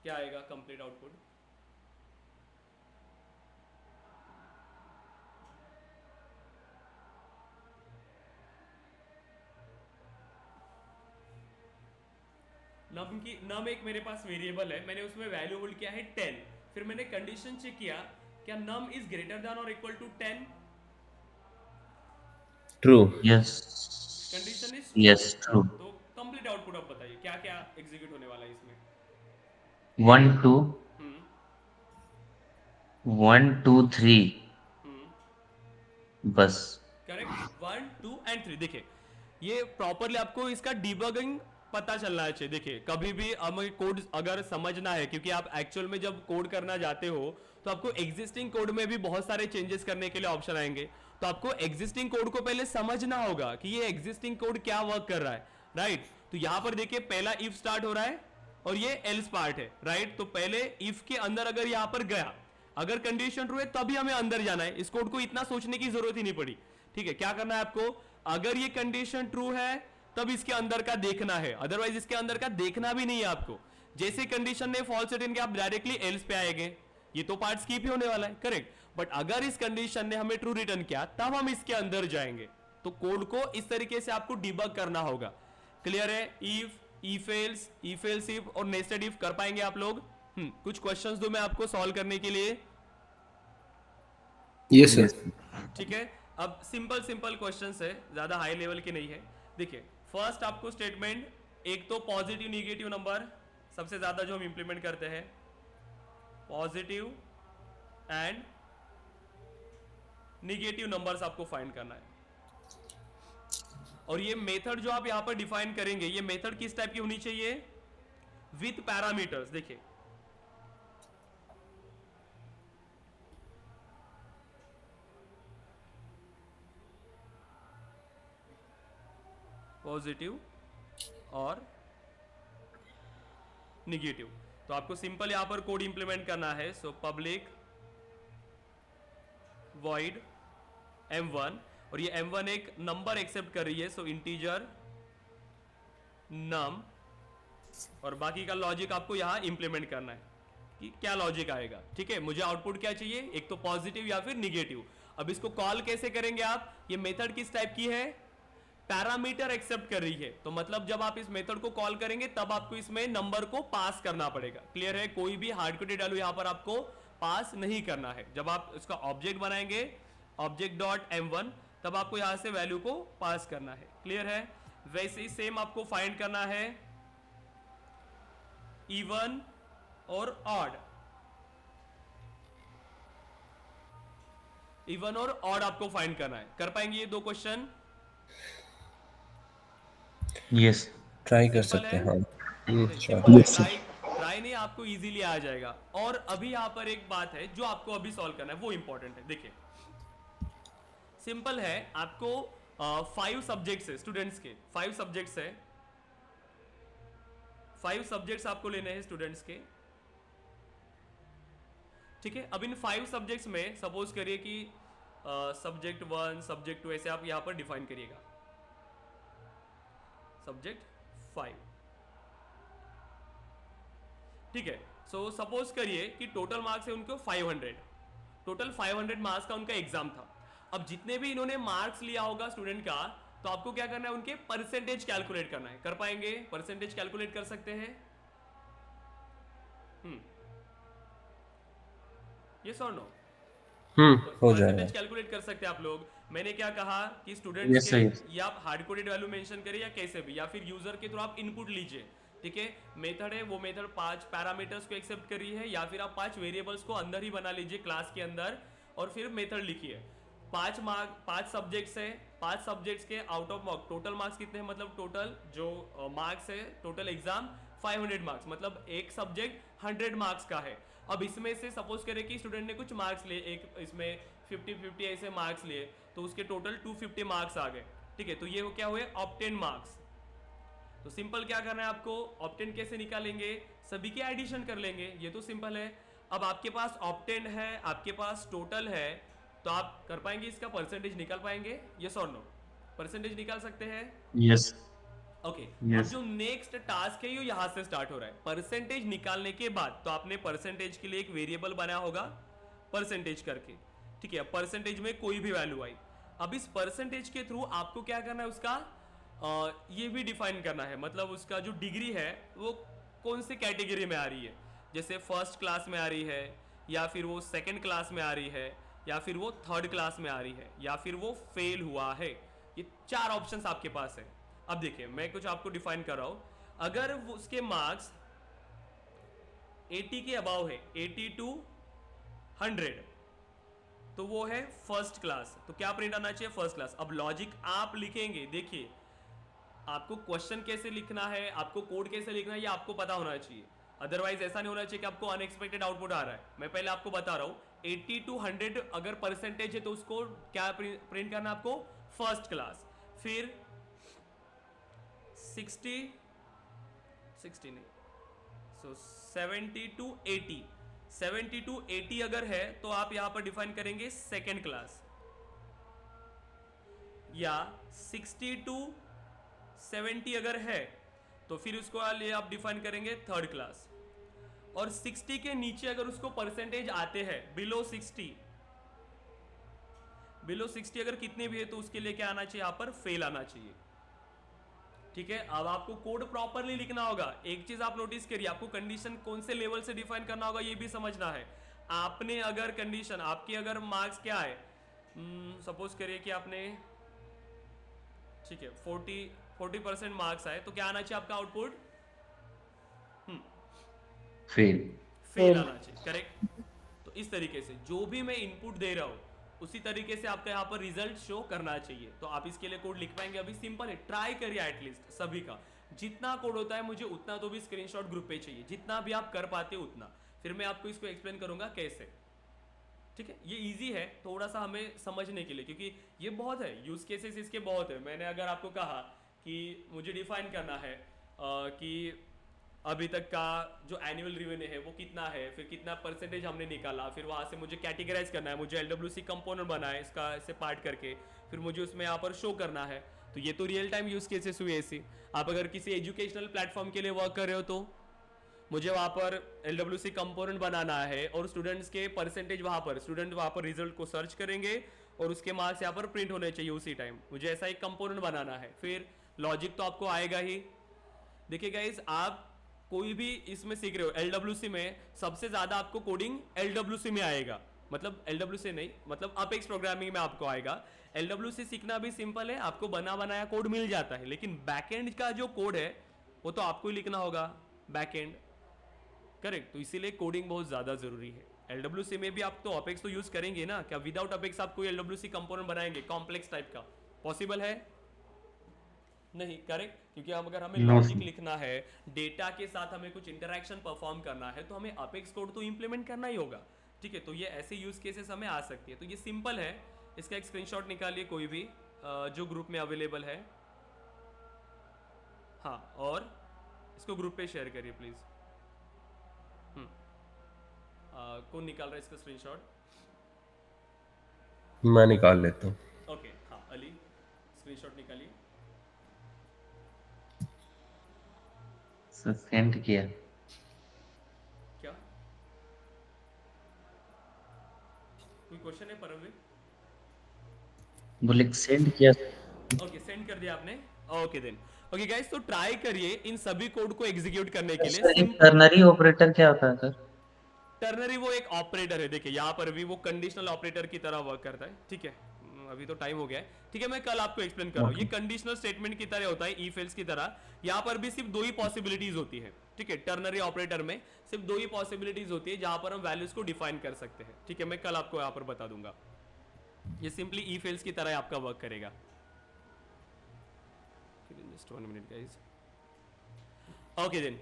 क्या आएगा कंप्लीट आउटपुट? नम एक मेरे पास वेरिएबल है, मैंने उसमें वैल्यू होल्ड किया है 10। फिर मैंने कंडीशन चेक किया, क्या नम इज ग्रेटर देन और equal to 10? True. Yes condition is yes true. तो कंप्लीट आउटपुट अब बताइए क्या क्या एग्जीक्यूट होने वाला है इसमें? 1 2 हम्म 1 2 3 बस। Correct, 1 2 and 3। देखिए, ये प्रॉपरली आपको इसका डिबगिंग पता चलना चाहिए। देखिए, कभी भी हमें कोड अगर समझना है, क्योंकि आप एक्चुअल में जब कोड करना जाते हो तो आपको एग्जिस्टिंग कोड में भी बहुत सारे चेंजेस करने के लिए ऑप्शन आएंगे। तो आपको एग्जिस्टिंग कोड को पहले समझना होगा कि ये एग्जिस्टिंग कोड क्या वर्क कर रहा है, राइट? तो यहां पर देखिए, पहला इफ स्टार्ट हो रहा है और ये एल्स पार्ट है, राइट? तो पहले इफ के अंदर अगर यहां पर गया, अगर कंडीशन ट्रू है तभी हमें अंदर जाना है। इस कोड को इतना सोचने की जरूरत ही नहीं पड़ी। ठीक है, क्या करना है आपको? अगर ये कंडीशन ट्रू है तब इसके अंदर का देखना है, अदरवाइज इसके अंदर का देखना भी नहीं है आपको। जैसे कंडीशन ने फॉल्स रिटर्न किया, आप डायरेक्टली एल्स पे आएंगे, ये तो पार्ट स्किप ही होने वाला है, करेक्ट? बट अगर इस कंडीशन ने हमें ट्रू रिटर्न किया तब हम इसके अंदर जाएंगे। तो कोड को इस तरीके से आपको डिबग करना होगा। क्लियर है? इफ एल्स इफ और नेस्टेड इफ कर पाएंगे आप लोग? कुछ क्वेश्चंस दो मैं आपको सॉल्व करने के लिए। Yes sir. ठीक है, अब सिंपल क्वेश्चंस है, ज्यादा हाई लेवल के नहीं है। देखिए, फर्स्ट आपको स्टेटमेंट, एक तो पॉजिटिव निगेटिव नंबर सबसे ज्यादा जो हम इंप्लीमेंट करते हैं, पॉजिटिव एंड निगेटिव नंबर्स आपको फाइंड करना है। और ये मेथड जो आप यहां पर डिफाइन करेंगे, ये मेथड किस टाइप की होनी चाहिए? With parameters. देखिए, पॉजिटिव और निगेटिव। तो आपको सिंपल यहां पर कोड इंप्लीमेंट करना है। सो पब्लिक वॉइड m1, और ये m1 एक नंबर एक्सेप्ट कर रही है, सो इंटीजर नम, और बाकी का लॉजिक आपको यहां इंप्लीमेंट करना है कि क्या लॉजिक आएगा। ठीक है, मुझे आउटपुट क्या चाहिए? एक तो पॉजिटिव या फिर निगेटिव। अब इसको कॉल कैसे करेंगे आप? ये मेथड किस टाइप की है? पैरामीटर एक्सेप्ट कर रही है, तो मतलब जब आप इस मेथड को कॉल करेंगे तब आपको इसमें नंबर को पास करना पड़ेगा। क्लियर है? कोई भी हार्ड कोडेड वैल्यू यहां पर आपको पास नहीं करना है। जब आप इसका ऑब्जेक्ट बनाएंगे, ऑब्जेक्ट डॉट m1, तब आपको यहां से वैल्यू को पास करना है। क्लियर है? वैसे ही सेम आपको फाइंड करना है इवन और ऑड। इवन और ऑड आपको फाइंड करना है। कर पाएंगे ये 2 क्वेश्चन? यस। ट्राई कर सिंपल सकते है? हैं हाँ। सिंपल है, Yes, sir. ट्राई नहीं, आपको इजीली आ जाएगा। और अभी यहाँ पर एक बात है जो आपको अभी सॉल्व करना है, वो इंपॉर्टेंट है। देखिए सिंपल है, आपको 5 सब्जेक्ट्स है स्टूडेंट्स के, 5 सब्जेक्ट्स है, 5 सब्जेक्ट्स आपको लेने हैं स्टूडेंट्स के, ठीक है। अब इन 5 सब्जेक्ट्स में सपोज करिए कि सब्जेक्ट 1, सब्जेक्ट 2 ऐसे आप यहां पर डिफाइन करिएगा, सब्जेक्ट 5, ठीक है। सो सपोज करिए कि टोटल मार्क्स है उनको 500, टोटल 500 मार्क्स का उनका एग्जाम था। अब जितने भी इन्होंने मार्क्स लिया होगा स्टूडेंट का, तो आपको क्या करना है, उनके परसेंटेज कैलकुलेट करना है। कर पाएंगे? परसेंटेज कैलकुलेट कर सकते हैं? यस और नो? हो जाएगा। परसेंटेज कैलकुलेट कर सकते हैं आप लोग। मैंने क्या कहा कि स्टूडेंट्स Yes, के sir. या आप हार्ड कोडेड वैल्यू मेंशन करिए या कैसे भी, या फिर यूजर के थ्रू आप इनपुट लीजिए, ठीक है। मेथड है, वो मेथड 5 पैरामीटर्स को एक्सेप्ट करी है, या फिर आप 5 वेरिएबल्स को अंदर ही बना लीजिए क्लास के अंदर, और फिर मेथड लिखिए। 5 सब्जेक्ट्स है, 5 सब्जेक्ट्स के out of marks total marks कितने हैं, मतलब टोटल जो मार्क्स है टोटल एग्जाम 500 मार्क्स, मतलब एक सब्जेक्ट 100 मार्क्स का है। अब इसमें से सपोज करें कि स्टूडेंट ने कुछ मार्क्स लिए, एक इसमें 50-50 ऐसे मार्क्स लिए, तो उसके टोटल 250 मार्क्स आ गए, ठीक है। तो ये क्या हुए, ऑब्टेन मार्क्स। तो सिंपल क्या करना है आपको, ऑब्टेन कैसे निकालेंगे, सभी के एडिशन कर लेंगे, ये तो सिंपल है। अब आपके पास ऑब्टेन है, आपके पास टोटल है, तो आप कर पाएंगे इसका परसेंटेज निकाल पाएंगे? यस और नो? परसेंटेज निकाल सकते हैं? यस। ओके। Yes. अब जो नेक्स्ट टास्क है ये यहां से स्टार्ट हो रहा है। परसेंटेज निकालने के बाद तो आपने परसेंटेज के लिए एक वेरिएबल बनाया होगा परसेंटेज करके, ठीक है। परसेंटेज में कोई भी वैल्यू आई, अब इस परसेंटेज के थ्रू आपको क्या करना है, उसका ये भी डिफाइन करना है, मतलब उसका जो डिग्री है वो कौन सी कैटेगरी में आ रही है, जैसे फर्स्ट क्लास में आ रही है, या फिर वो सेकेंड क्लास में आ रही है, या फिर वो थर्ड क्लास में आ रही है, या फिर वो फेल हुआ है। ये 4 ऑप्शंस आपके पास है। अब देखिए मैं कुछ आपको डिफाइन कर रहा हूं, अगर उसके मार्क्स 80 के अबाव है, 80 to 100, तो वो है फर्स्ट क्लास। तो क्या प्रिंट आना चाहिए, फर्स्ट क्लास। अब लॉजिक आप लिखेंगे, देखिए आपको क्वेश्चन कैसे लिखना है, आपको कोड कैसे लिखना है, ये आपको पता होना चाहिए। अदरवाइज ऐसा नहीं होना चाहिए कि आपको अनएक्सपेक्टेड आउटपुट आ रहा है। मैं पहले आपको बता रहा हूं, 80 to 100 अगर परसेंटेज है तो उसको क्या प्रिंट करना है आपको, फर्स्ट क्लास। फिर 60 नहीं, सो 70 to 80, 70 to 80 अगर है तो आप यहां पर डिफाइन करेंगे सेकेंड क्लास, या 60 to 70 अगर है तो फिर उसको आप डिफाइन करेंगे थर्ड क्लास। और 60 के नीचे अगर उसको परसेंटेज आते हैं, बिलो 60 अगर कितने भी है तो उसके लिए क्या आना चाहिए, यहां पर फेल आना चाहिए, ठीक है। अब आपको कोड प्रॉपरली लिखना होगा। एक चीज आप नोटिस करिए, आपको कंडीशन कौन से लेवल से डिफाइन करना होगा ये भी समझना है। आपने अगर कंडीशन, आपकी अगर मार्क्स क्या है, सपोज करिए कि आपने, ठीक है, 40% मार्क्स आए, तो क्या आना चाहिए आपका आउटपुट, फेल आना चाहिए, करेक्ट। तो इस तरीके से जो भी मैं इनपुट दे रहा हूं उसी तरीके से आपका यहाँ पर रिजल्ट शो करना चाहिए। तो आप इसके लिए कोड लिख पाएंगे? अभी सिंपल है, ट्राई करिए एटलीस्ट सभी का, जितना कोड होता है मुझे उतना तो भी स्क्रीनशॉट ग्रुप पे चाहिए, जितना भी आप कर पाते हो उतना, फिर मैं आपको इसको एक्सप्लेन करूंगा कैसे, ठीक है। ये इजी है थोड़ा सा हमें समझने के लिए, क्योंकि ये बहुत है, यूज केसेस इसके बहुत है। मैंने अगर आपको कहा कि मुझे डिफाइन करना है कि अभी तक का जो एनुअल रेवेन्यू है वो कितना है, फिर कितना परसेंटेज हमने निकाला, फिर वहाँ से मुझे कैटेगराइज करना है, मुझे LWC कंपोनेंट बना है इसका ऐसे पार्ट करके, फिर मुझे उसमें यहाँ पर शो करना है। तो ये तो रियल टाइम यूज केसेस हुए ऐसे। आप अगर किसी एजुकेशनल प्लेटफॉर्म के लिए वर्क कर रहे हो तो मुझे वहाँ पर LWC कंपोनेंट बनाना है, और स्टूडेंट्स के परसेंटेज वहाँ पर, स्टूडेंट वहाँ पर रिजल्ट को सर्च करेंगे और उसके मार्क्स यहाँ पर प्रिंट होने चाहिए उसी टाइम, मुझे ऐसा एक कंपोनेंट बनाना है। फिर लॉजिक तो आपको आएगा ही। देखिए गाइस, आप कोई भी इसमें सीख रहे हो, LWC में सबसे ज्यादा आपको कोडिंग LWC में आएगा, मतलब LWC नहीं, मतलब अपेक्स प्रोग्रामिंग में आपको आएगा। LWC सीखना भी सिंपल है, आपको बना बनाया कोड मिल जाता है, लेकिन बैकएंड का जो कोड है वो तो आपको ही लिखना होगा, बैकएंड, करेक्ट। तो इसीलिए कोडिंग बहुत ज्यादा जरूरी है। LWC में भी आप तो अपेक्स तो यूज करेंगे ना, क्या विदाउट अपेक्स आप कोई LWC कंपोनेंट बनाएंगे कॉम्प्लेक्स टाइप का? पॉसिबल है? नहीं, करेक्ट। क्योंकि हम अगर हमें No, लॉजिक sir. लिखना है, डेटा के साथ हमें कुछ इंटरेक्शन परफॉर्म करना है, तो हमें अपेक्स कोड तो इंप्लीमेंट करना ही होगा। ठीक है, तो ये ऐसे यूज केसेस हमें आ सकती है। तो ये सिंपल है, इसका एक स्क्रीनशॉट निकालिए कोई भी जो ग्रुप में अवेलेबल है। हाँ, और इसको ग्रुप पे शेयर करिए प्लीज। कौन निकाल रहा है इसका स्क्रीनशॉट? मैं निकाल लेता हूँ। ओके, हाँ अली स्क्रीनशॉट निकालिए। सेंड किया। क्या कोई क्वेश्चन है परमवीर? बोले सेंड किया। ओके, सेंड कर दिया आपने। ओके देन, ओके गाइस, तो ट्राई करिए इन सभी कोड को एग्जीक्यूट करने के लिए। सर, टर्नरी ऑपरेटर क्या होता है सर? टर्नरी वो एक ऑपरेटर है, देखिए यहाँ पर भी वो कंडीशनल ऑपरेटर की तरह वर्क करता है। ठीक है, अभी तो टाइम हो गया है। ठीक है, मैं कल आपको एक्सप्लेन कर रहा हूँ। ये कंडीशनल स्टेटमेंट की तरह होता है, इफ एल्स की तरह। यहाँ पर भी सिर्फ दो ही पॉसिबिलिटीज होती है। ठीक है, टर्नरी ऑपरेटर में सिर्फ दो ही पॉसिबिलिटीज होती है जहां पर हम वैल्यूज को डिफाइन कर सकते हैं। ठीक है, मैं कल आपको यहाँ पर बता दूंगा। ये सिंपली इफ एल्स की तरह आपका वर्क करेगा। Just 1 minute guys. Okay then,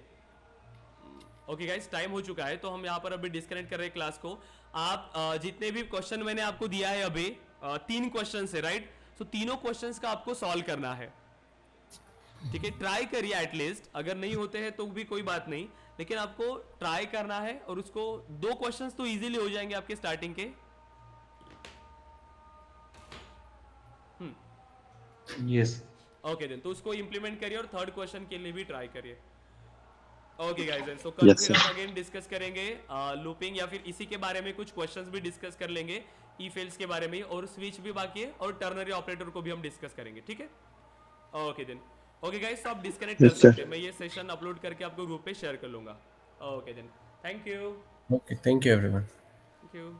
okay guys, time हो चुका है, तो हम यहाँ पर अभी डिस्कनेक्ट कर रहे हैं क्लास को। आप जितने भी क्वेश्चन मैंने आपको दिया है अभी, 3 क्वेश्चन है राइट, तो तीनों क्वेश्चंस का आपको सॉल्व करना है। ठीक है, ट्राई करिए एटलीस्ट, अगर नहीं होते हैं तो भी कोई बात नहीं, लेकिन आपको ट्राई करना है। और उसको 2 क्वेश्चंस तो इजीली हो जाएंगे आपके स्टार्टिंग के। यस। ओके देन, तो उसको इंप्लीमेंट करिए और थर्ड क्वेश्चन के लिए भी ट्राई करिए। ओके गाइस, सो कल फिर हम अगेन डिस्कस करेंगे लूपिंग, या फिर इसी के बारे में कुछ क्वेश्चंस भी डिस्कस कर लेंगे, इफ एल्स के बारे में, और स्विच भी बाकी है, और टर्नरी ऑपरेटर को भी हम डिस्कस करेंगे। ठीक है, ओके देन, ओके गाइस, तो आप डिस्कनेक्ट कर सकते हैं। मैं ये सेशन अपलोड करके आपको ग्रुप पे शेयर कर लूंगा। Okay then, thank you. Okay, thank you everyone. Thank you.